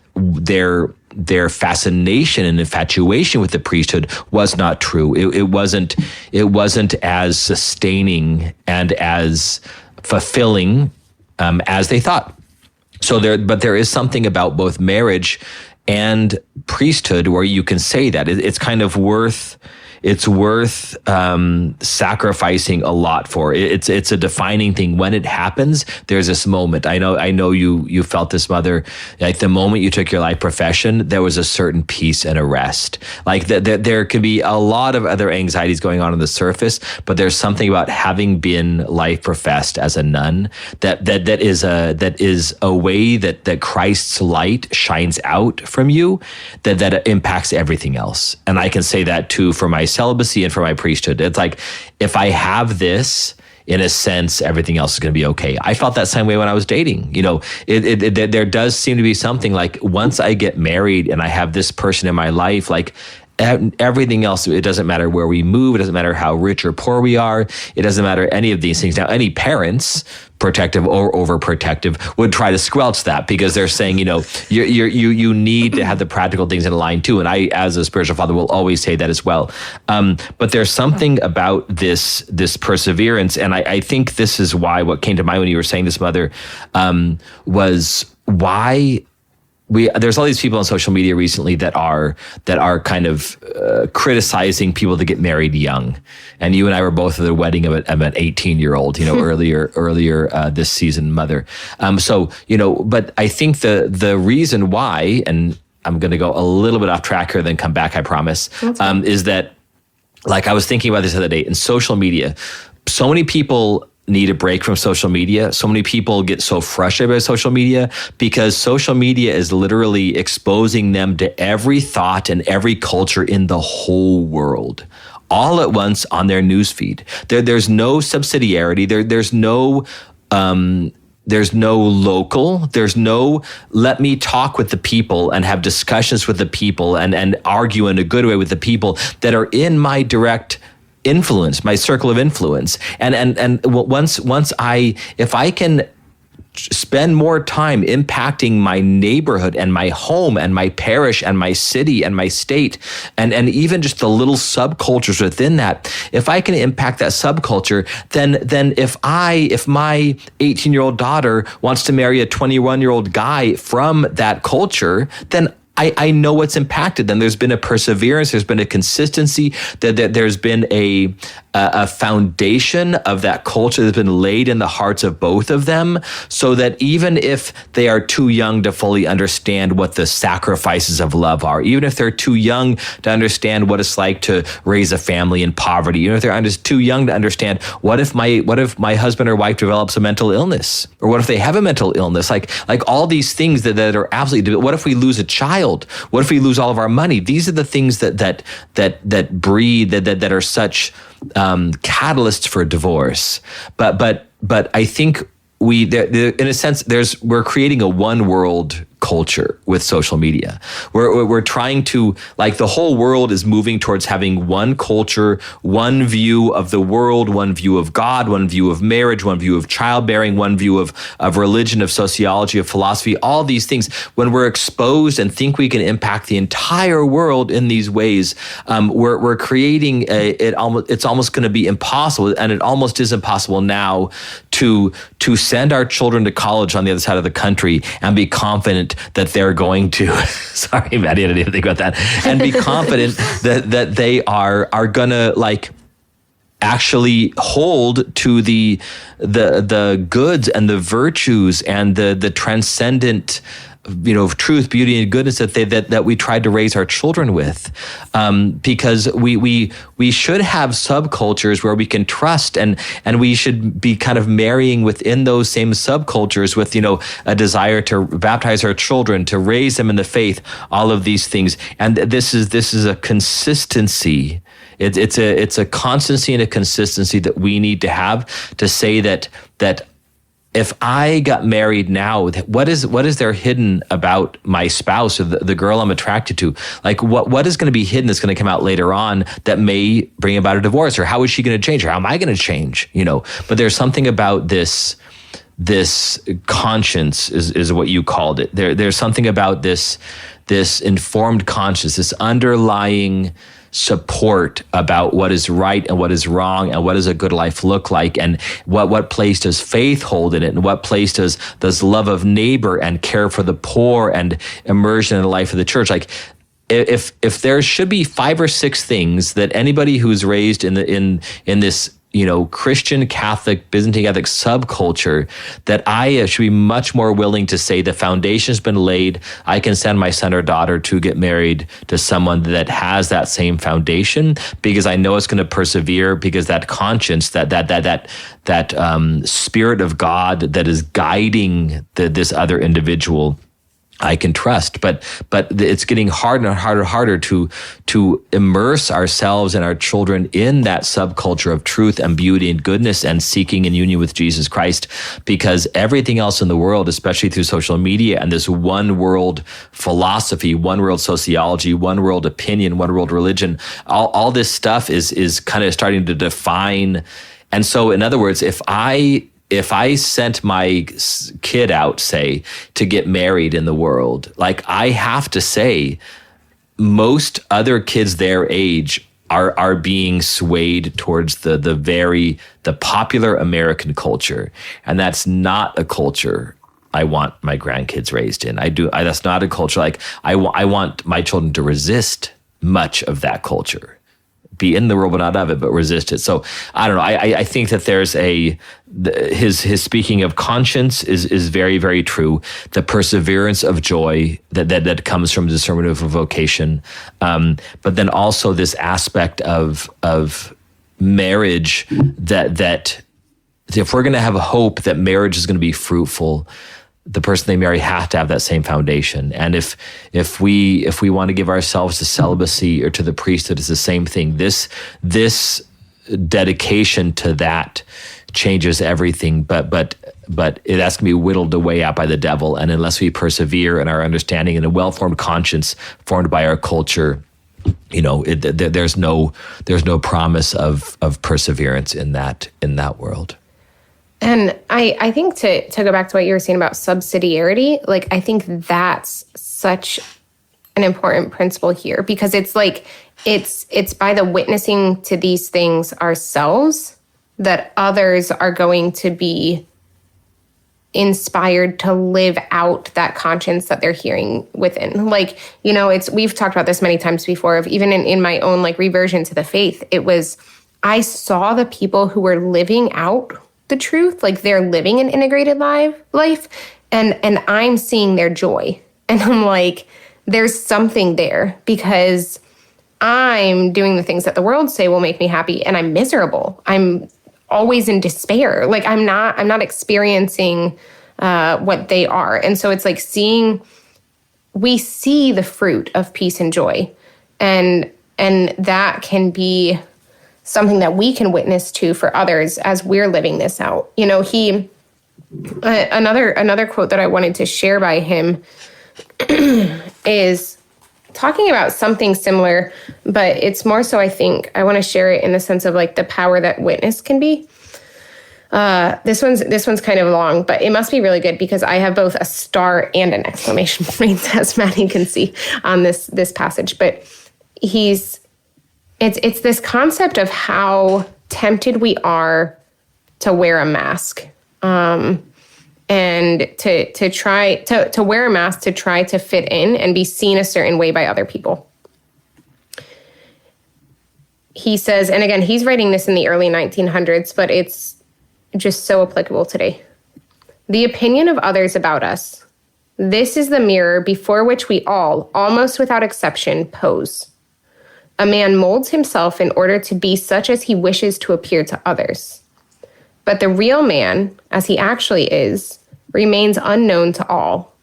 Speaker 2: their fascination and infatuation with the priesthood was not true. It wasn't as sustaining and as fulfilling as they thought. But there is something about both marriage and priesthood where you can say that it's kind of worth sacrificing a lot for. It's a defining thing. When it happens, there's this moment. I know you felt this, Mother. Like the moment you took your life profession, there was a certain peace and a rest. Like there could be a lot of other anxieties going on the surface, but there's something about having been life professed as a nun that is a way that Christ's light shines out from you that impacts everything else. And I can say that too for my celibacy and for my priesthood. It's like, if I have this, in a sense, everything else is going to be okay. I felt that same way when I was dating. There does seem to be something like, once I get married and I have this person in my life, like everything else, it doesn't matter where we move. It doesn't matter how rich or poor we are. It doesn't matter any of these things. Now, any parents, protective or overprotective, would try to squelch that because they're saying, you need to have the practical things in line too. And I, as a spiritual father, will always say that as well. But there's something about this perseverance. And I think this is why what came to mind when you were saying this, Mother, was why there's all these people on social media recently that are kind of criticizing people that get married young. And you and I were both at the wedding of an 18-year-old, earlier this season, Mother. But I think the reason why, and I'm going to go a little bit off track here, then come back, I promise, is that, like, I was thinking about this the other day, in social media, so many people need a break from social media. So many people get so frustrated by social media because social media is literally exposing them to every thought and every culture in the whole world, all at once on their newsfeed. There's no subsidiarity. There's no local, there's no let me talk with the people and have discussions with the people and argue in a good way with the people that are in my direct influence, my circle of influence. And if I can spend more time impacting my neighborhood and my home and my parish and my city and my state and even just the little subcultures within that, if I can impact that subculture, then if my 18-year-old daughter wants to marry a 21-year-old guy from that culture, then I know what's impacted them. There's been a perseverance. There's been a consistency. That there's been a foundation of that culture that's been laid in the hearts of both of them, so that even if they are too young to fully understand what the sacrifices of love are, even if they're too young to understand what it's like to raise a family in poverty, even if they're too young to understand what if my husband or wife develops a mental illness, or what if they have a mental illness, like all these things that are absolutely. What if we lose a child? What if we lose all of our money? These are the things that breed that are such catalysts for divorce. But I think in a sense, we're creating a one world culture with social media. We're trying to, like, the whole world is moving towards having one culture, one view of the world, one view of God, one view of marriage, one view of childbearing, one view of religion, of sociology, of philosophy, all these things. When we're exposed and think we can impact the entire world in these ways, we're creating it's almost going to be impossible, and it almost is impossible now to send our children to college on the other side of the country and be confident that they're going to, sorry, Maddie, I didn't even think about that, and be confident that they are going to, like, actually hold to the goods and the virtues and the transcendent, truth, beauty, and goodness that we tried to raise our children with, because we should have subcultures where we can trust, and we should be kind of marrying within those same subcultures with a desire to baptize our children, to raise them in the faith, all of these things. And this is a consistency It's a constancy and a consistency that we need to have to say that if I got married now, what is there hidden about my spouse or the girl I'm attracted to? Like what is going to be hidden that's going to come out later on that may bring about a divorce? Or how is she going to change? Or how am I going to change? But there's something about this conscience is what you called it. There's something about this informed conscience, this underlying support about what is right and what is wrong and what does a good life look like, and what place does faith hold in it, and what place does love of neighbor and care for the poor and immersion in the life of the church. Like if there should be 5 or 6 things that anybody who's raised in this Christian Catholic, Byzantine Catholic subculture, that I should be much more willing to say the foundation's been laid. I can send my son or daughter to get married to someone that has that same foundation, because I know it's going to persevere, because that conscience, that spirit of God that is guiding this other individual, I can trust. But it's getting harder and harder to immerse ourselves and our children in that subculture of truth and beauty and goodness and seeking in union with Jesus Christ, because everything else in the world, especially through social media and this one world philosophy, one world sociology, one world opinion, one world religion, all this stuff is kind of starting to define. And so, in other words, if I sent my kid out, say, to get married in the world, like I have to say, most other kids their age are being swayed towards the popular American culture, and that's not a culture I want my grandkids raised in. That's not a culture. Like I want my children to resist much of that culture. Be in the world, but not of it, but resist it. So I don't know. I think that there's his speaking of conscience is very, very true. The perseverance of joy that comes from discernment of a vocation. But then also this aspect of marriage that if we're going to have a hope that marriage is going to be fruitful, the person they marry has to have that same foundation. And if we want to give ourselves to celibacy or to the priesthood, it's the same thing. This dedication to that changes everything, but it has to be whittled away at by the devil. And unless we persevere in our understanding and a well-formed conscience formed by our culture, there's no promise of perseverance in that world.
Speaker 3: And I think to go back to what you were saying about subsidiarity, like I think that's such an important principle here, because it's like it's by the witnessing to these things ourselves that others are going to be inspired to live out that conscience that they're hearing within. Like, we've talked about this many times before, of even in my own like reversion to the faith, I saw the people who were living out the truth, like they're living an integrated life, and I'm seeing their joy. And I'm like, there's something there, because I'm doing the things that the world say will make me happy, and I'm miserable. I'm always in despair. Like I'm not experiencing what they are. And so it's like we see the fruit of peace and joy, and that can be something that we can witness to for others as we're living this out. Another quote that I wanted to share by him is talking about something similar, but it's more so, I think I want to share it in the sense of like the power that witness can be. This one's kind of long, but it must be really good, because I have both a star and an exclamation point, as Maddie can see on this passage. But it's this concept of how tempted we are to wear a mask, and to try to wear a mask to try to fit in and be seen a certain way by other people. He says, and again, he's writing this in the early 1900s, but it's just so applicable today. The opinion of others about us. This is the mirror before which we all, almost without exception, pose. A man molds himself in order to be such as he wishes to appear to others. But the real man, as he actually is, remains unknown to all,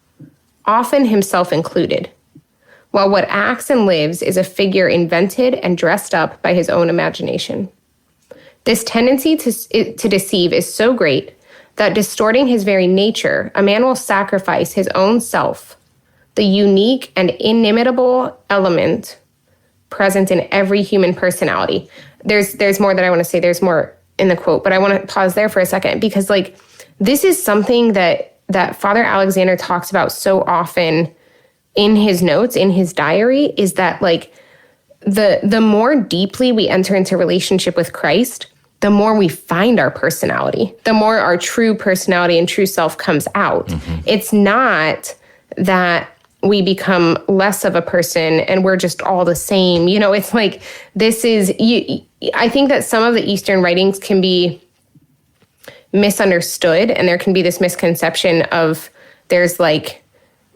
Speaker 3: often himself included. while what acts and lives is a figure invented and dressed up by his own imagination. This tendency to deceive is so great that, distorting his very nature, a man will sacrifice his own self, the unique and inimitable element present in every human personality. There's more that I want to say. There's more in the quote, but I want to pause there for a second, because like this is something that Father Alexander talks about so often in his notes, in his diary, is that like the more deeply we enter into relationship with Christ, the more we find our personality, the more our true personality and true self comes out. Mm-hmm. It's not that we become less of a person and we're just all the same. You know, it's like, I think that some of the Eastern writings can be misunderstood, and there can be this misconception of there's like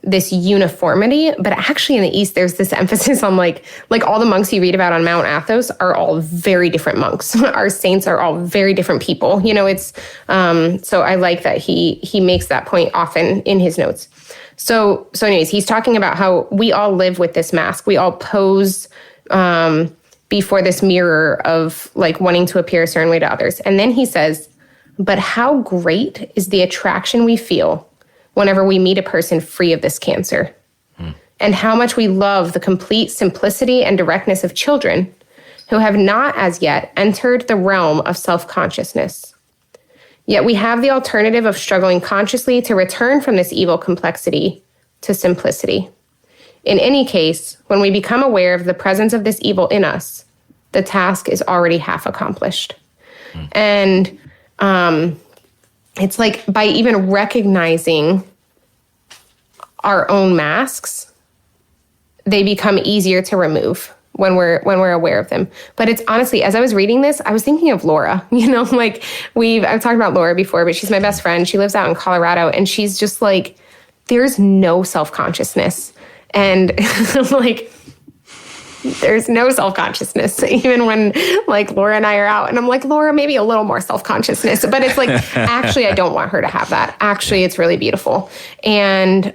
Speaker 3: this uniformity, but actually in the East, there's this emphasis on like all the monks you read about on Mount Athos are all very different monks. Our saints are all very different people. You know, it's, so I like that he makes that point often in his notes. So anyways, he's talking about how we all live with this mask. We all pose, before this mirror of like wanting to appear a certain way to others. And then he says, but how great is the attraction we feel whenever we meet a person free of this cancer, and how much we love the complete simplicity and directness of children who have not as yet entered the realm of self-consciousness. Yet we have the alternative of struggling consciously to return from this evil complexity to simplicity. In any case, when we become aware of the presence of this evil in us, the task is already half accomplished. And it's like by even recognizing our own masks, they become easier to remove when we're aware of them. But it's honestly, as I was reading this, I was thinking of Laura. You know, like I've talked about Laura before, but she's my best friend. She lives out in Colorado, and she's just like, there's no self-consciousness. And like, there's no self-consciousness, even when like Laura and I are out, and I'm like, Laura, maybe a little more self-consciousness, but it's like, actually, I don't want her to have that. Actually, it's really beautiful. And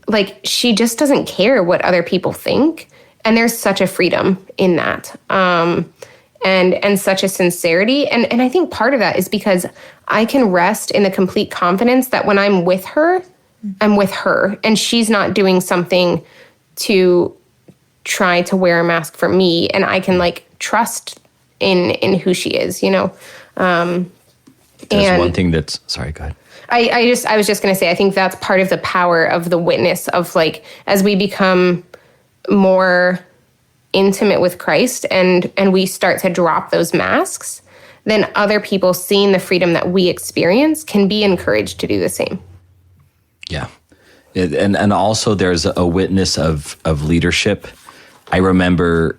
Speaker 3: like, she just doesn't care what other people think. And there's such a freedom in that. And such a sincerity. And I think part of that is because I can rest in the complete confidence that when I'm with her, I'm with her, and she's not doing something to try to wear a mask for me, and I can like trust in who she is, you know.
Speaker 2: There's one thing that's, sorry, go ahead.
Speaker 3: I was just going to say, I think that's part of the power of the witness of like, as we become more intimate with Christ and we start to drop those masks, then other people seeing the freedom that we experience can be encouraged to do the same.
Speaker 2: Yeah. And also there's a witness of leadership. I remember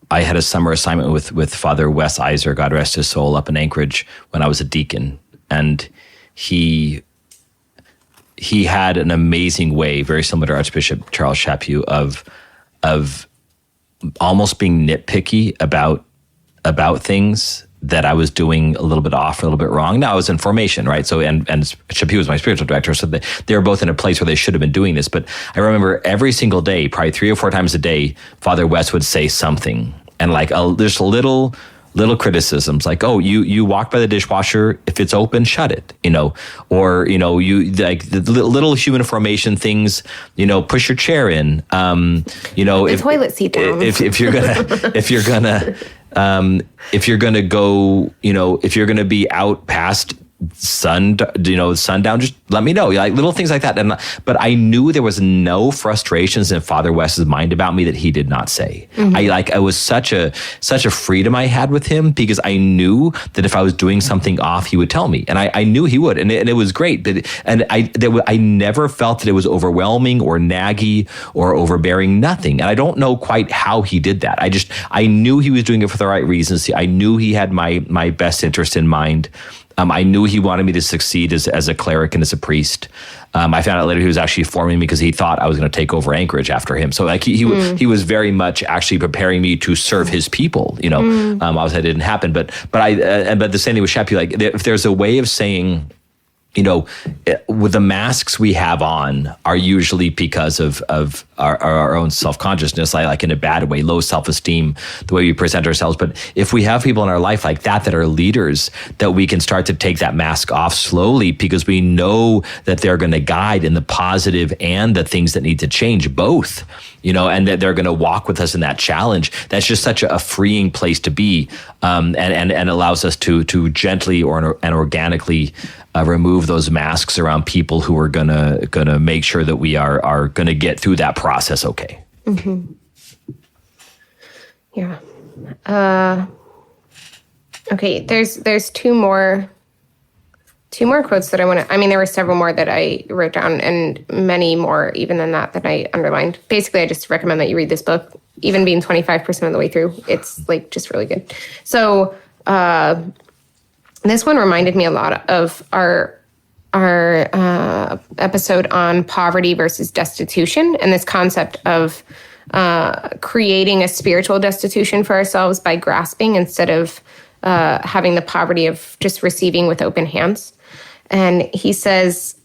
Speaker 2: I had a summer assignment with Father Wes Iser, God rest his soul, up in Anchorage when I was a deacon. And he had an amazing way, very similar to Archbishop Charles Chaput, of almost being nitpicky about things that I was doing a little bit off, a little bit wrong. Now I was in formation, right? So, and Chaput was my spiritual director, so they were both in a place where they should have been doing this. But I remember every single day, probably 3 or 4 times a day, Father West would say something, and like there's little criticisms, like, oh, you walk by the dishwasher, if it's open, shut it, you know, or, you know, you like the little human formation things, you know, push your chair in, you know,
Speaker 3: the toilet seat down.
Speaker 2: If you're gonna go, you know, if you're gonna be out past sundown, just let me know, like little things like that. But I knew there was no frustrations in Father West's mind about me that he did not say. Mm-hmm. I was such a freedom I had with him, because I knew that if I was doing something off, he would tell me, and I knew he would, and it was great. But I never felt that it was overwhelming or naggy or overbearing, nothing. And I don't know quite how he did that. I knew he was doing it for the right reasons. I knew he had my best interest in mind. I knew he wanted me to succeed as a cleric and as a priest. I found out later he was actually forming me because he thought I was going to take over Anchorage after him. So like he was very much actually preparing me to serve his people. You know, obviously that didn't happen. But the same thing with Chaput. Like if there's a way of saying, with the masks we have on are usually because of our own self-consciousness, like in a bad way, low self-esteem, the way we present ourselves. But if we have people in our life like that are leaders, that we can start to take that mask off slowly, because we know that they're going to guide in the positive and the things that need to change, both, and that they're going to walk with us in that challenge. That's just such a freeing place to be, and allows us to gently and organically remove those masks around people who are gonna make sure that we are gonna get through that process okay.
Speaker 3: Mm-hmm. Yeah. Okay. There's two more quotes that I want to. I mean, there were several more that I wrote down, and many more even than that I underlined. Basically, I just recommend that you read this book, even being 25% of the way through. It's like just really good. So. This one reminded me a lot of our episode on poverty versus destitution, and this concept of creating a spiritual destitution for ourselves by grasping instead of having the poverty of just receiving with open hands. And he says,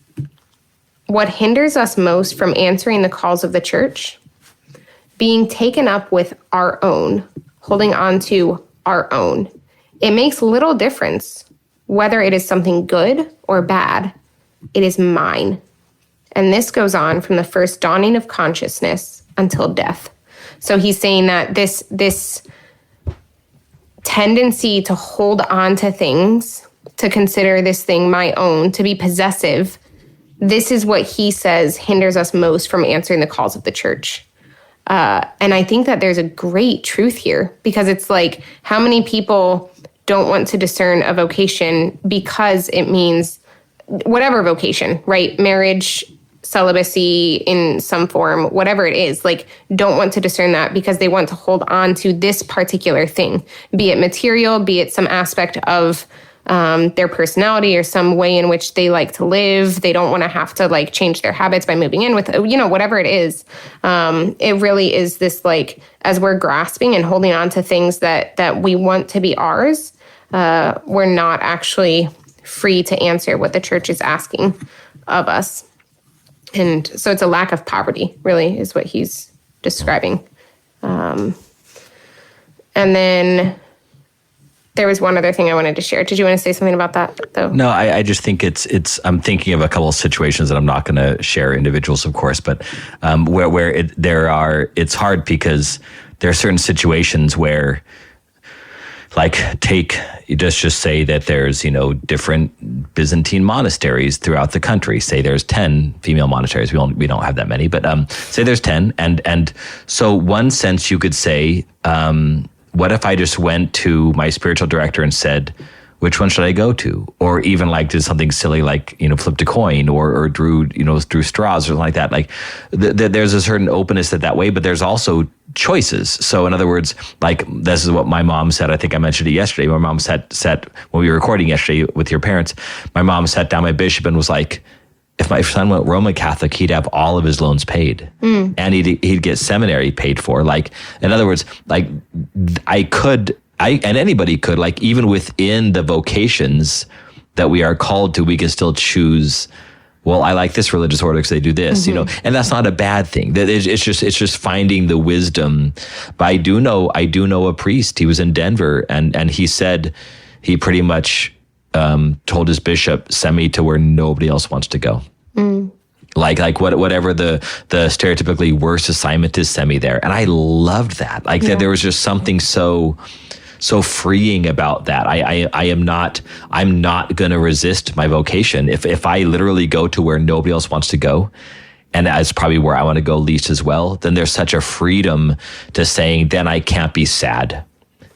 Speaker 3: what hinders us most from answering the calls of the church? Being taken up with our own, holding on to our own. It makes little difference whether it is something good or bad. It is mine. And this goes on from the first dawning of consciousness until death. So he's saying that this tendency to hold on to things, to consider this thing my own, to be possessive, this is what he says hinders us most from answering the calls of the church. And I think that there's a great truth here, because it's like, how many people don't want to discern a vocation because it means whatever vocation, right? Marriage, celibacy in some form, whatever it is, like, don't want to discern that because they want to hold on to this particular thing, be it material, be it some aspect of their personality or some way in which they like to live. They don't want to have to like change their habits by moving in with, whatever it is. It really is this, like, as we're grasping and holding on to things that we want to be ours, we're not actually free to answer what the church is asking of us. And so it's a lack of poverty, really, is what he's describing. And then there was one other thing I wanted to share. Did you want to say something about that, though?
Speaker 2: No, I just think it's. I'm thinking of a couple of situations that I'm not going to share individuals, of course, but where it's hard because there are certain situations where, like, just say that there's, different Byzantine monasteries throughout the country. Say there's 10 female monasteries. We don't have that many, but say there's 10. And so one sense you could say, what if I just went to my spiritual director and said, which one should I go to? Or even like did something silly like, flipped a coin or drew straws or something like that. Like there's a certain openness that way, but there's also choices. So in other words, like this is what my mom said. I think I mentioned it yesterday. My mom sat when we were recording yesterday with your parents, my mom sat down my bishop and was like, if my son went Roman Catholic, he'd have all of his loans paid, and he'd get seminary paid for. Like, in other words, like and anybody could, like, even within the vocations that we are called to, we can still choose. Well, I like this religious order because they do this, and that's not a bad thing. It's just finding the wisdom. But I do know a priest. He was in Denver, and he said he pretty much told his bishop, send me to where nobody else wants to go. Like whatever the stereotypically worst assignment is, send me there. And I loved that. Like that there was just something so freeing about that. I'm not going to resist my vocation. If I literally go to where nobody else wants to go, and that's probably where I want to go least as well, then there's such a freedom to saying, then I can't be sad.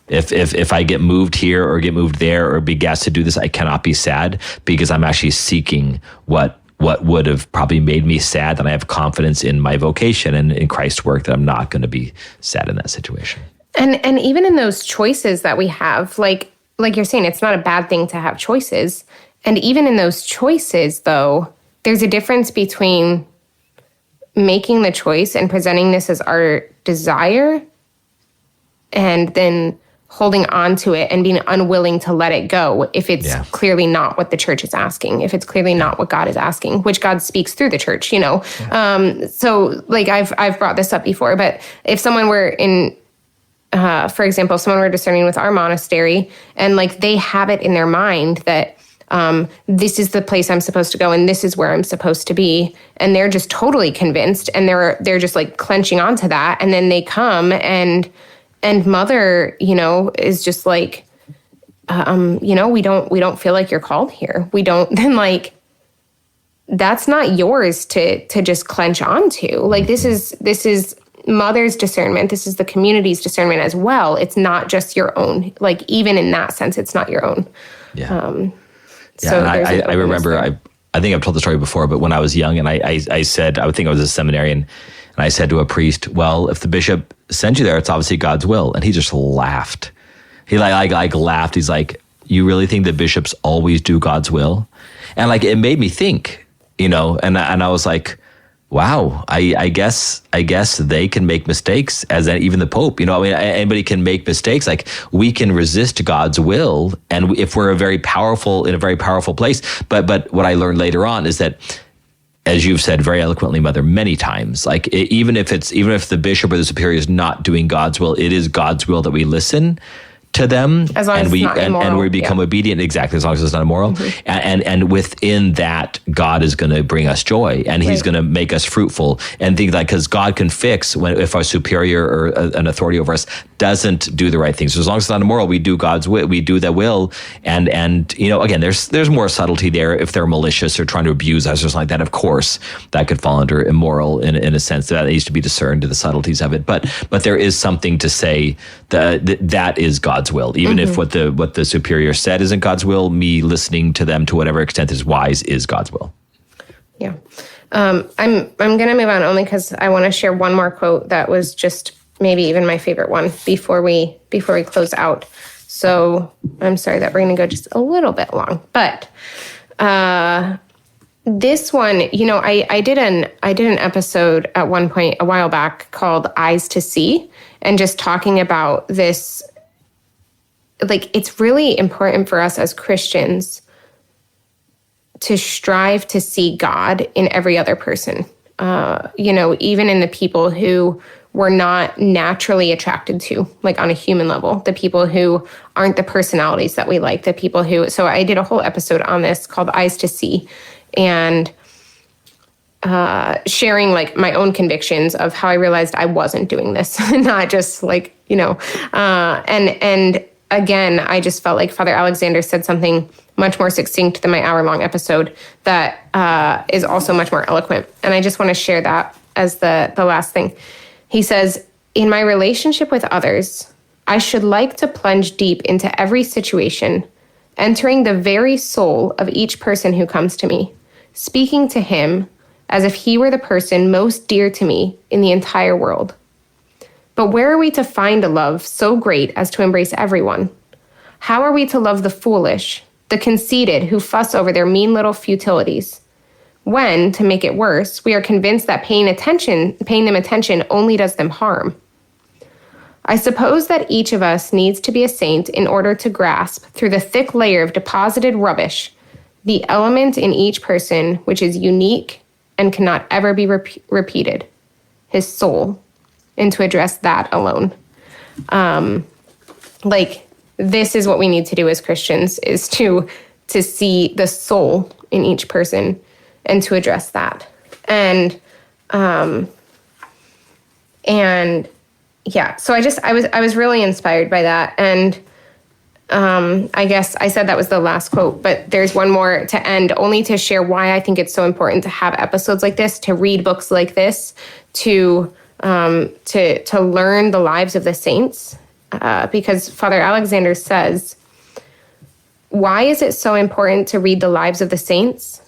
Speaker 2: If I get moved here or get moved there or be asked to do this, I cannot be sad because I'm actually seeking what would have probably made me sad. And I have confidence in my vocation and in Christ's work that I'm not going to be sad in that situation.
Speaker 3: And even in those choices that we have, like you're saying, it's not a bad thing to have choices. And even in those choices, though, there's a difference between making the choice and presenting this as our desire and then holding on to it and being unwilling to let it go if it's clearly not what the church is asking, if it's clearly not what God is asking, which God speaks through the church, you know? So like I've brought this up before, but if someone were in, for example, if someone were discerning with our monastery and like they have it in their mind that this is the place I'm supposed to go and this is where I'm supposed to be, and they're just totally convinced and they're just like clenching onto that, and then they come and Mother, you know, is just like, you know, we don't feel like you're called here. We don't, then like, that's not yours to just clench onto. Like, this is Mother's discernment. This is the community's discernment as well. It's not just your own. Like, even in that sense, it's not your own.
Speaker 2: Yeah.
Speaker 3: So
Speaker 2: I remember, I think I've told the story before, but when I was young and I said, I would think I was a seminarian, and I said to a priest, well, if the bishop sends you there, it's obviously God's will. And he just laughed. He like laughed. He's like, you really think that bishops always do God's will? And like, it made me think, you know, and I was like, wow, I guess they can make mistakes, as even the Pope, you know, I mean, anybody can make mistakes. Like, we can resist God's will. And if we're in a very powerful place, but what I learned later on is that, as you've said very eloquently, Mother, many times, like even if the bishop or the superior is not doing God's will, it is God's will that we listen to them,
Speaker 3: as long as it's not immoral.
Speaker 2: And we become obedient. Exactly, as long as it's not immoral. Mm-hmm. And within that, God is going to bring us joy, and He's going to make us fruitful, and things like, because God can fix if our superior or an authority over us doesn't do the right things. So as long as it's not immoral, we do God's will, we do the will, and you know, again, there's more subtlety there. If they're malicious or trying to abuse us or something like that, of course, that could fall under immoral in a sense. That needs to be discerned to the subtleties of it. But there is something to say that is God's will, even if what the superior said isn't God's will. Me listening to them to whatever extent is wise is God's will.
Speaker 3: Yeah, I'm going to move on only because I want to share one more quote that was just maybe even my favorite one before we close out. So I'm sorry that we're going to go just a little bit long, but this one, you know, I did an episode at one point a while back called Eyes to See, and just talking about this. Like, it's really important for us as Christians to strive to see God in every other person. You know, even in the people who we're not naturally attracted to, like on a human level, the people who aren't the personalities that we like, the people who, so I did a whole episode on this called Eyes to See, and sharing like my own convictions of how I realized I wasn't doing this, not just like, you know, and again, I just felt like Father Alexander said something much more succinct than my hour-long episode that is also much more eloquent. And I just want to share that as the last thing. He says, in my relationship with others, I should like to plunge deep into every situation, entering the very soul of each person who comes to me, speaking to him as if he were the person most dear to me in the entire world. But where are we to find a love so great as to embrace everyone? How are we to love the foolish, the conceited who fuss over their mean little futilities, when, to make it worse, we are convinced that paying them attention only does them harm? I suppose that each of us needs to be a saint in order to grasp, through the thick layer of deposited rubbish, the element in each person which is unique and cannot ever be repeated, his soul, and to address that alone. Like, this is what we need to do as Christians, is to see the soul in each person and to address that. And yeah, so I was really inspired by that. And I guess I said that was the last quote, but there's one more to end, only to share why I think it's so important to have episodes like this, to read books like this, to learn the lives of the saints, because Father Alexander says, why is it so important to read the lives of the saints?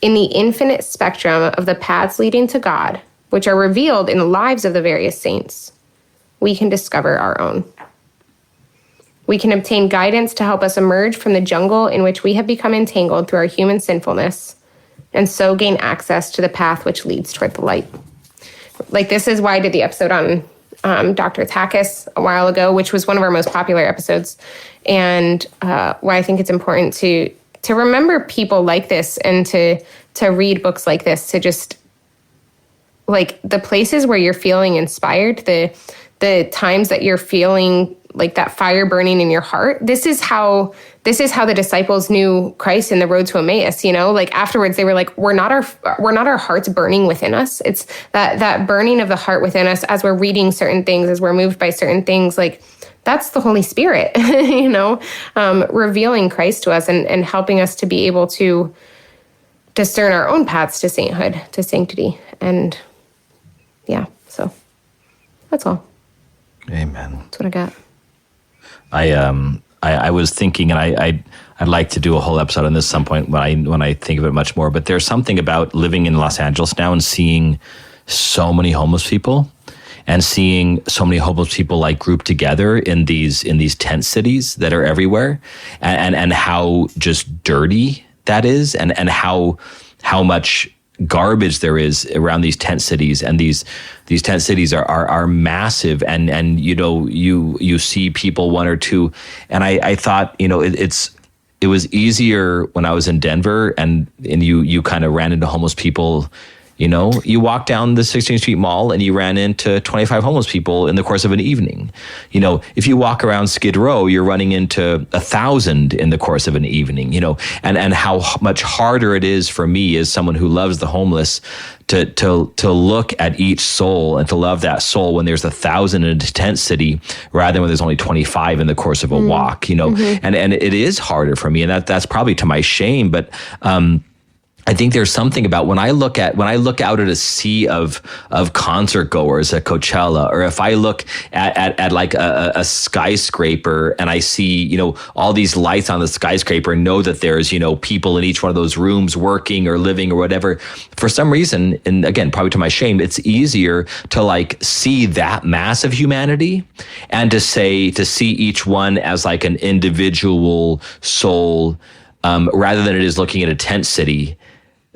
Speaker 3: In the infinite spectrum of the paths leading to God, which are revealed in the lives of the various saints, we can discover our own. We can obtain guidance to help us emerge from the jungle in which we have become entangled through our human sinfulness, and so gain access to the path which leads toward the light. Like, this is why I did the episode Dr. Takis a while ago, which was one of our most popular episodes, and why I think it's important to remember people like this and to read books like this, to just like the places where you're feeling inspired, the times that you're feeling like that fire burning in your heart. This is how the disciples knew Christ in the road to Emmaus. Like afterwards they were like, we're not our hearts burning within us. It's that burning of the heart within us as we're reading certain things, as we're moved by certain things. Like that's the Holy Spirit, revealing Christ to us and helping us to be able to discern our own paths to sainthood, to sanctity. And yeah, so that's all.
Speaker 2: Amen.
Speaker 3: That's what I got.
Speaker 2: I was thinking, and I'd like to do a whole episode on this some point when I think of it much more. But there's something about living in Los Angeles now and seeing so many homeless people, and seeing so many homeless people like grouped together in these tent cities that are everywhere, and how just dirty that is, and how much garbage there is around these tent cities, and these tent cities are massive, and you see people one or two, and I thought it was easier when I was in Denver, and you kind of ran into homeless people. You walk down the 16th Street Mall and you ran into 25 homeless people in the course of an evening. If you walk around Skid Row, you're running into 1,000 in the course of an evening, and how much harder it is for me as someone who loves the homeless to look at each soul and to love that soul when there's 1,000 in a tent city rather than when there's only 25 in the course of a walk, and it is harder for me, and that's probably to my shame, but, I think there's something about when I look out at a sea of concert goers at Coachella, or if I look at like a skyscraper and I see, all these lights on the skyscraper and know that there's, people in each one of those rooms working or living or whatever, for some reason, and again, probably to my shame, it's easier to like see that mass of humanity and to see each one as like an individual soul, rather than it is looking at a tent city.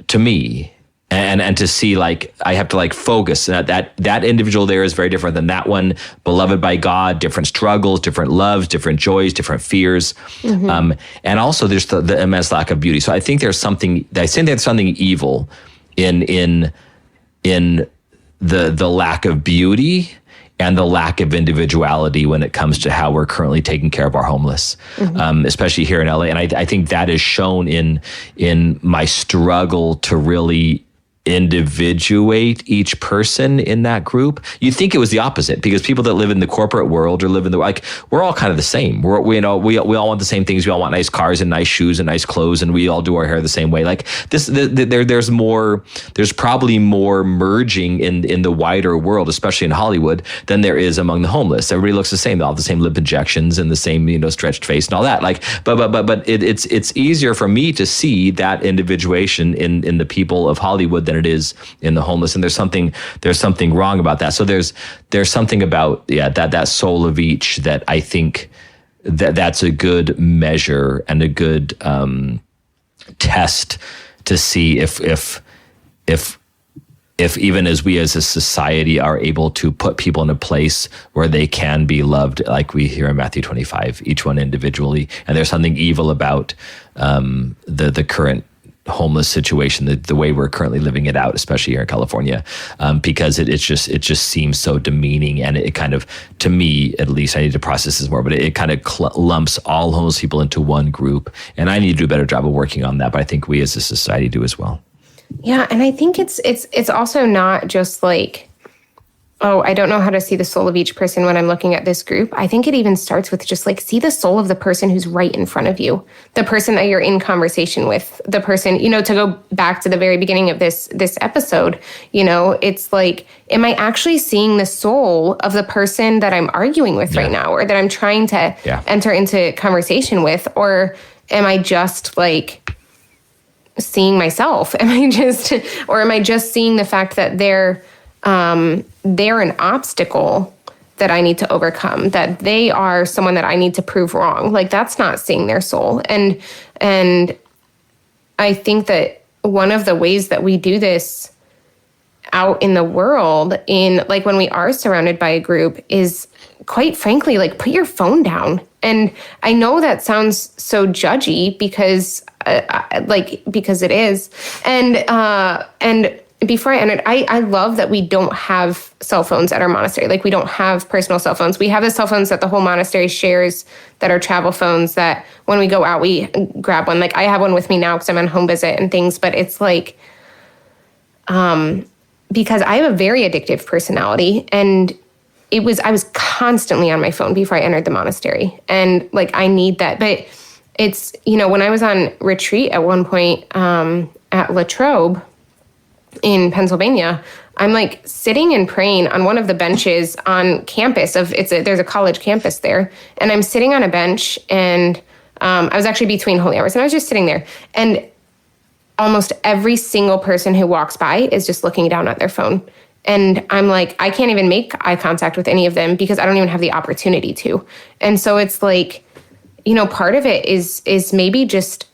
Speaker 2: To me, and to see like I have to like focus that individual there is very different than that one, beloved by God, different struggles, different loves, different joys, different fears, and also there's the immense lack of beauty. So I think there's something evil in the lack of beauty and the lack of individuality when it comes to how we're currently taking care of our homeless, especially here in LA. And I think that is shown in my struggle to really individuate each person in that group. You'd think it was the opposite, because people that live in the corporate world or live in we're all kind of the same. We all want the same things. We all want nice cars and nice shoes and nice clothes, and we all do our hair the same way. Like this, there's probably more merging in the wider world, especially in Hollywood, than there is among the homeless. Everybody looks the same. They all have the same lip injections and the same, stretched face and all that. Like, but it's easier for me to see that individuation in the people of Hollywood than it is in the homeless, and there's something wrong about that. So there's something about that soul of each that I think that's a good measure and a good test to see if even as we as a society are able to put people in a place where they can be loved, like we hear in Matthew 25, each one individually, and there's something evil about the current homeless situation, the way we're currently living it out, especially here in California, because it just seems so demeaning, and it kind of, to me at least, I need to process this more, but it kind of lumps all homeless people into one group, and I need to do a better job of working on that. But I think we as a society do as well.
Speaker 3: Yeah, and I think it's also not just like, oh, I don't know how to see the soul of each person when I'm looking at this group. I think it even starts with just like, see the soul of the person who's right in front of you, the person that you're in conversation with, the person, to go back to the very beginning of this episode, it's like, am I actually seeing the soul of the person that I'm arguing with right now, or that I'm trying to enter into conversation with? Or am I just like seeing myself? Am I just seeing the fact that they're an obstacle that I need to overcome, that they are someone that I need to prove wrong? Like, that's not seeing their soul. And I think that one of the ways that we do this out in the world, in like when we are surrounded by a group, is quite frankly, like put your phone down. And I know that sounds so judgy because it is. And before I ended, I love that we don't have cell phones at our monastery. Like we don't have personal cell phones. We have the cell phones that the whole monastery shares that are travel phones that when we go out, we grab one. Like I have one with me now because I'm on home visit and things, but it's like, because I have a very addictive personality, and I was constantly on my phone before I entered the monastery. And like, I need that. But it's, when I was on retreat at one point at La Trobe in Pennsylvania, I'm like sitting and praying on one of the benches on campus there's a college campus there. And I'm sitting on a bench, and I was actually between holy hours, and I was just sitting there, and almost every single person who walks by is just looking down at their phone. And I'm like, I can't even make eye contact with any of them because I don't even have the opportunity to. And so it's like, part of it is maybe just,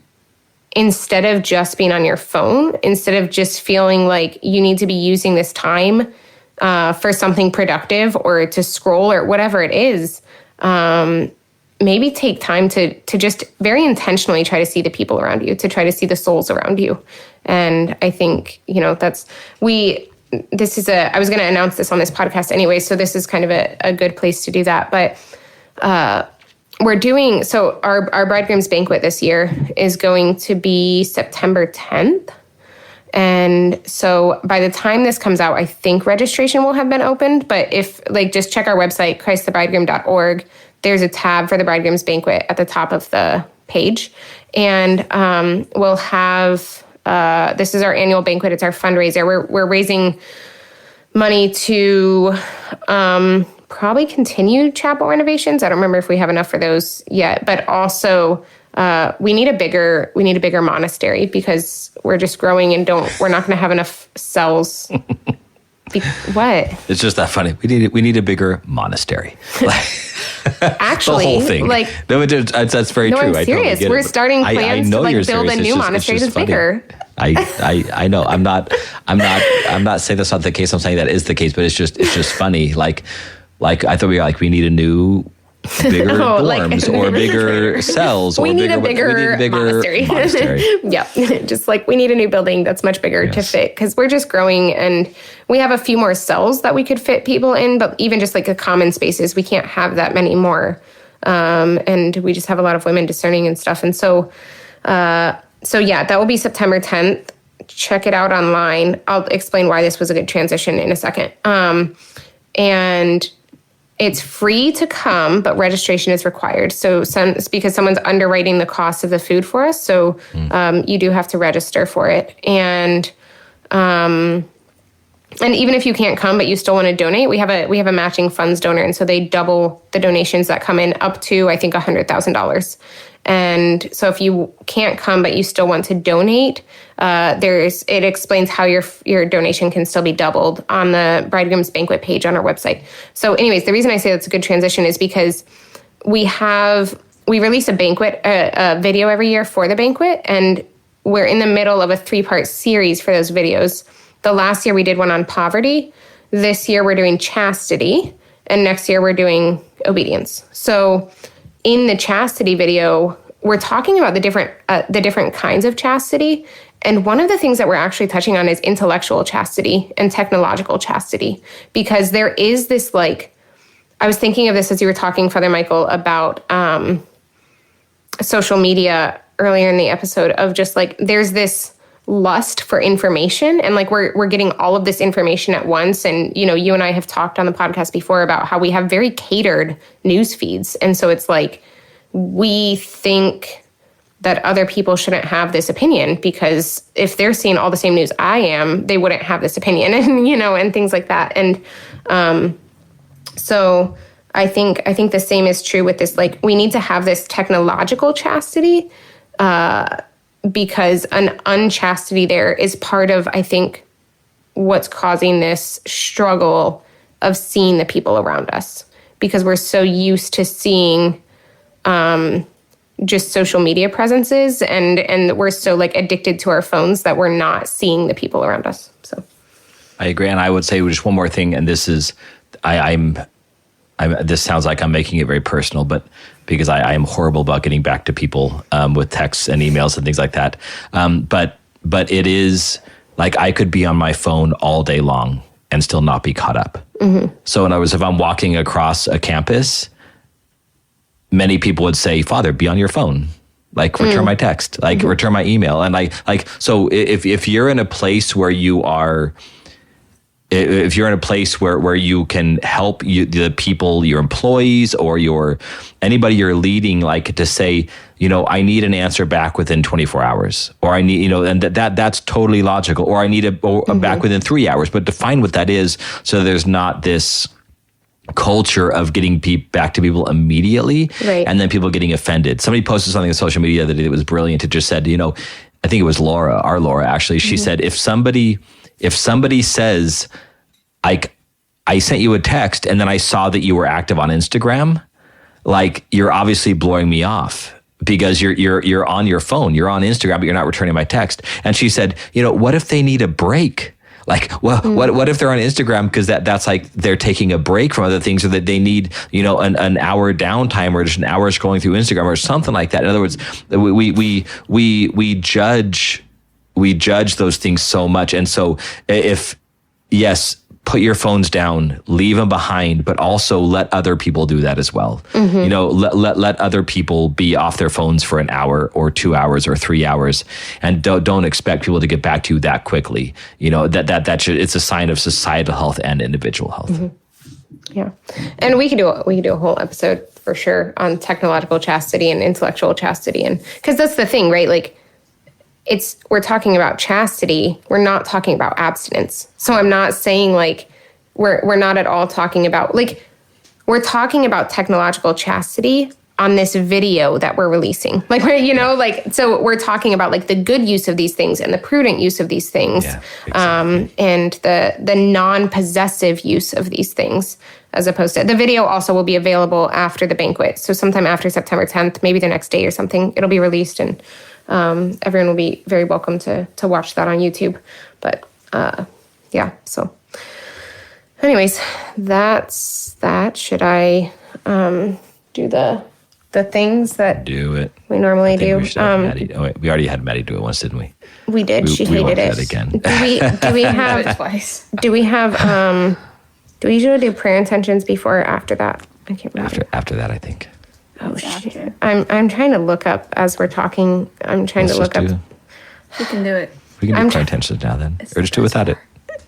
Speaker 3: instead of just being on your phone, instead of just feeling like you need to be using this time for something productive or to scroll or whatever it is, maybe take time to just very intentionally try to see the people around you, to try to see the souls around you. And I think, I was going to announce this on this podcast anyway, so this is kind of a good place to do that. But our bridegroom's banquet this year is going to be September 10th. And so by the time this comes out, I think registration will have been opened. But if just check our website, christthebridegroom.org. There's a tab for the bridegroom's banquet at the top of the page. And we'll have, this is our annual banquet. It's our fundraiser. We're raising money to probably continue chapel renovations. I don't remember if we have enough for those yet, but also we need a bigger monastery because we're just growing and we're not going to have enough cells. What?
Speaker 2: It's just that funny. We need a bigger monastery.
Speaker 3: Actually,
Speaker 2: the whole thing. That's very true.
Speaker 3: I'm serious.
Speaker 2: Totally
Speaker 3: We're starting plans to build a new monastery that's bigger.
Speaker 2: I know. I'm not saying that's not the case. I'm saying that is the case, but it's just funny. Like I thought we need a new bigger dorms or bigger cells.
Speaker 3: We need a bigger monastery. Yeah, just like we need a new building that's much bigger to fit, because we're just growing, and we have a few more cells that we could fit people in, but even just like the common spaces, we can't have that many more. And we just have a lot of women discerning and stuff. And so yeah, that will be September 10th. Check it out online. I'll explain why this was a good transition in a second. And it's free to come, but registration is required. So it's because someone's underwriting the cost of the food for us. So you do have to register for it. And even if you can't come, but you still want to donate, we have a matching funds donor. And so they double the donations that come in up to, I think, $100,000. And so if you can't come, but you still want to donate, it explains how your donation can still be doubled on the Bridegroom's Banquet page on our website. So anyways, the reason I say that's a good transition is because we release a banquet, a video every year for the banquet, and we're in the middle of a 3-part series for those videos. The last year we did one on poverty. This year we're doing chastity, and next year we're doing obedience. So in the chastity video, we're talking about the different kinds of chastity. And one of the things that we're actually touching on is intellectual chastity and technological chastity, because there is this, I was thinking of this as you were talking, Father Michael, about social media earlier in the episode, of just there's this lust for information, and we're getting all of this information at once. And you and I have talked on the podcast before about how we have very catered news feeds, and so it's we think that other people shouldn't have this opinion, because if they're seeing all the same news I am, they wouldn't have this opinion, and and things like that. And so I think the same is true with this. We need to have this technological chastity, because an unchastity there is part of, I think, what's causing this struggle of seeing the people around us, because we're so used to seeing just social media presences, and we're so addicted to our phones that we're not seeing the people around us. So
Speaker 2: I agree. And I would say just one more thing, and this is, this sounds like I'm making it very personal, but because I am horrible about getting back to people with texts and emails and things like that. But it is like I could be on my phone all day long and still not be caught up. Mm-hmm. So in other words, if I'm walking across a campus, many people would say, Father, be on your phone. Like return my text, like return my email. And so if you're in a place where you are, if you're in a place where you can help the people, your employees or anybody you're leading, like to say, I need an answer back within 24 hours, or I need, and that's totally logical, or I need a back within 3 hours, but define what that is so there's not this culture of getting back to people immediately, right, and then people getting offended. Somebody posted something on social media the other day that was brilliant. It just said, I think it was our Laura actually. She said, if somebody says, I sent you a text and then I saw that you were active on Instagram, like you're obviously blowing me off because you're on your phone, you're on Instagram, but you're not returning my text. And she said, what if they need a break? Like, what if they're on Instagram because that's like they're taking a break from other things, or that they need, an hour downtime or just an hour scrolling through Instagram or something like that. In other words, we judge those things so much. And so yes, put your phones down, leave them behind, but also let other people do that as well. Mm-hmm. Let other people be off their phones for an hour or 2 hours or 3 hours, and don't expect people to get back to you that quickly. It's a sign of societal health and individual health.
Speaker 3: Mm-hmm. Yeah, and we could do a whole episode for sure on technological chastity and intellectual chastity, and because that's the thing, right? Like, we're talking about chastity. We're not talking about abstinence. So I'm not saying like we're not at all talking about like we're talking about technological chastity on this video that we're releasing. Like so we're talking about like the good use of these things and the prudent use of these things, exactly. And the non-possessive use of these things, as opposed to the video also will be available after the banquet. So sometime after September 10th, maybe the next day or something, it'll be released, and everyone will be very welcome to watch that on YouTube. But so anyways, that's that. Should I do the things that
Speaker 2: do it
Speaker 3: we normally do?
Speaker 2: We already had Maddie do it once, didn't we?
Speaker 3: We did. She hated it.
Speaker 2: Again.
Speaker 3: Do we have
Speaker 4: it twice?
Speaker 3: Do we have do we usually do prayer intentions before or after that? I can't remember.
Speaker 2: After that, I think.
Speaker 3: Oh shit! I'm trying to look up as we're talking. I'm trying to look up.
Speaker 4: We can do it.
Speaker 2: We can do prayer intentions now then, or just do without it.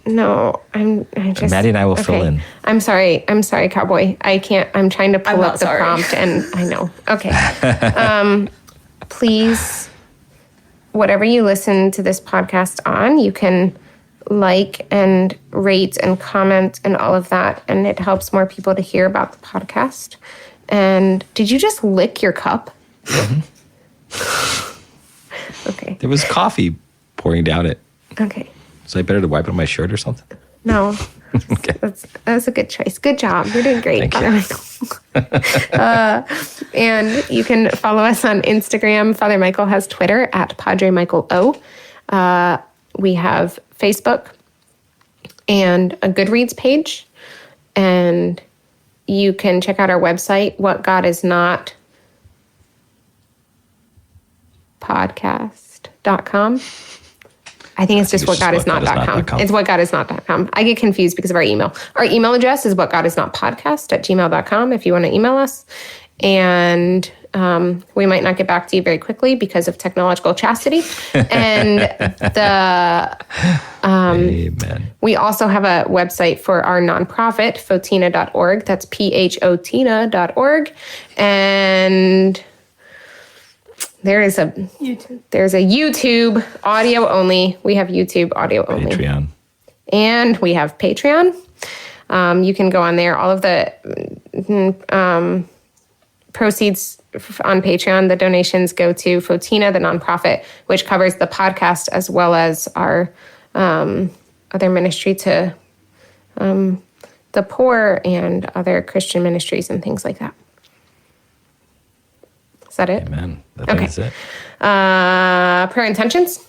Speaker 3: No, I just.
Speaker 2: Maddie and I will fill in.
Speaker 3: I'm sorry, Cowboy. I can't. I'm trying to pull up the prompt, and I know. Okay. Please, whatever you listen to this podcast on, you can like and rate and comment and all of that, and it helps more people to hear about the podcast. And did you just lick your cup?
Speaker 2: Mm-hmm.
Speaker 3: Okay.
Speaker 2: There was coffee pouring down it.
Speaker 3: Okay.
Speaker 2: So I better to wipe it on my shirt or something?
Speaker 3: No.
Speaker 2: Okay.
Speaker 3: That's a good choice. Good job. You're doing great.
Speaker 2: Thank
Speaker 3: you. And you can follow us on Instagram. Father Michael has Twitter at Padre Michael O. We have Facebook and a Goodreads page. And you can check out our website, whatgodisnot.podcast.com. I think it's just whatgodisnot.com. It's whatgodisnot.com. I get confused because of our email. Our email address is whatgodisnotpodcast@gmail.com if you want to email us. And we might not get back to you very quickly because of technological chastity. And
Speaker 2: Amen.
Speaker 3: We also have a website for our nonprofit, photina.org. That's photina.org. And there's a YouTube audio only. We have YouTube audio only.
Speaker 2: Patreon.
Speaker 3: And we have Patreon. You can go on there. All of the proceeds on Patreon, the donations go to Photina, the nonprofit, which covers the podcast as well as our other ministry to the poor and other Christian ministries and things like that. Is that it?
Speaker 2: Amen. That is it.
Speaker 3: Prayer intentions.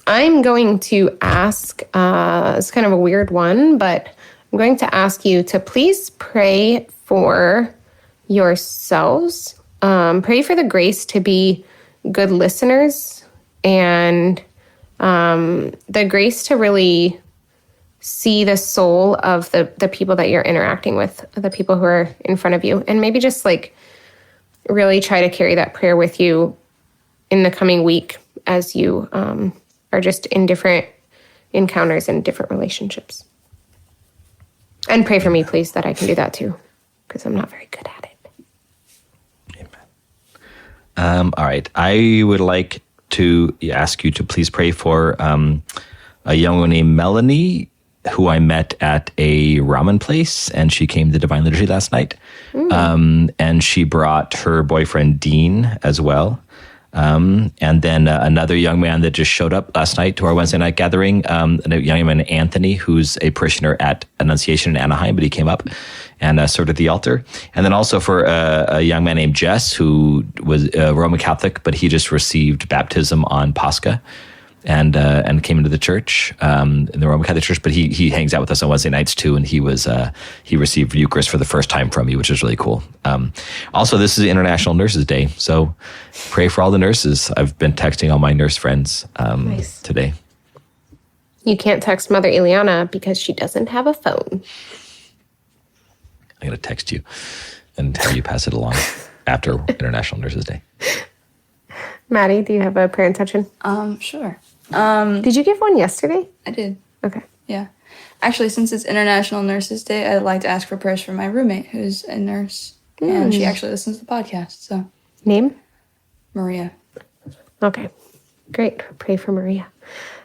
Speaker 3: I'm going to ask, it's kind of a weird one, but I'm going to ask you to please pray for yourselves. Pray for the grace to be good listeners and the grace to really see the soul of the people that you're interacting with, the people who are in front of you, and maybe just like really try to carry that prayer with you in the coming week as you are just in different encounters and different relationships. And pray for me, please, that I can do that too, because I'm not very good at it.
Speaker 2: Amen. All right. I would like to ask you to please pray for a young woman named Melanie, who I met at a ramen place, and she came to Divine Liturgy last night. And she brought her boyfriend, Dean, as well. And then another young man that just showed up last night to our Wednesday night gathering, a young man, Anthony, who's a parishioner at Annunciation in Anaheim, but he came up and served at the altar. And then also for a young man named Jess, who was Roman Catholic, but he just received baptism on Pascha and came into the church, in the Roman Catholic Church, but he hangs out with us on Wednesday nights too, and he received Eucharist for the first time from me, which is really cool. Also, this is International Nurses Day, so pray for all the nurses. I've been texting all my nurse friends today.
Speaker 3: You can't text Mother Ileana because she doesn't have a phone.
Speaker 2: I'm going to text you and have you pass it along after International Nurses Day.
Speaker 3: Maddie, do you have a prayer intention?
Speaker 4: Sure.
Speaker 3: Did you give one yesterday?
Speaker 4: I did.
Speaker 3: Okay.
Speaker 4: Yeah. Actually, since it's International Nurses Day, I'd like to ask for prayers for my roommate, who's a nurse. And she actually listens to the podcast, so.
Speaker 3: Name?
Speaker 4: Maria.
Speaker 3: Okay. Great. Pray for Maria.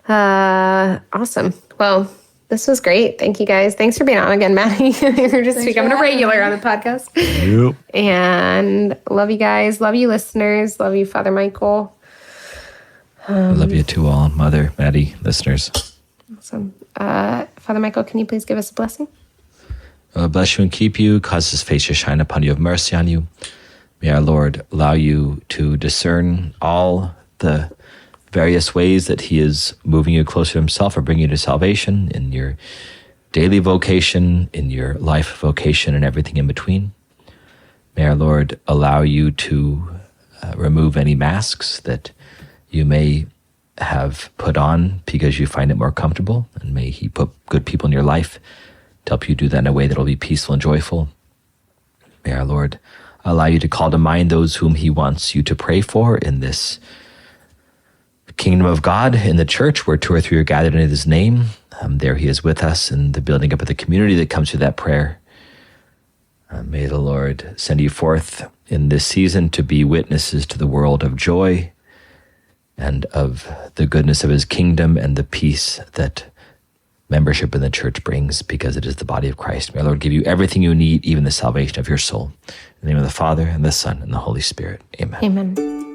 Speaker 3: Awesome. Well, this was great. Thank you, guys. Thanks for being on again, Maddie. You're just becoming a regular on the podcast.
Speaker 2: Yep.
Speaker 3: And love you guys. Love you, listeners. Love you, Father Michael.
Speaker 2: I love you too all, Mother, Maddie, listeners.
Speaker 3: Awesome. Father Michael, can you please give us a blessing?
Speaker 2: Bless you and keep you, cause his face to shine upon you, have mercy on you. May our Lord allow you to discern all the various ways that he is moving you closer to himself or bringing you to salvation in your daily vocation, in your life vocation, and everything in between. May our Lord allow you to remove any masks that you may have put on because you find it more comfortable, and may he put good people in your life to help you do that in a way that will be peaceful and joyful. May our Lord allow you to call to mind those whom he wants you to pray for in this kingdom of God, in the church where 2 or 3 are gathered in his name. There he is with us in the building up of the community that comes through that prayer. May the Lord send you forth in this season to be witnesses to the world of joy and of the goodness of his kingdom and the peace that membership in the church brings, because it is the body of Christ. May our Lord give you everything you need, even the salvation of your soul. In the name of the Father, and the Son, and the Holy Spirit. Amen.
Speaker 3: Amen.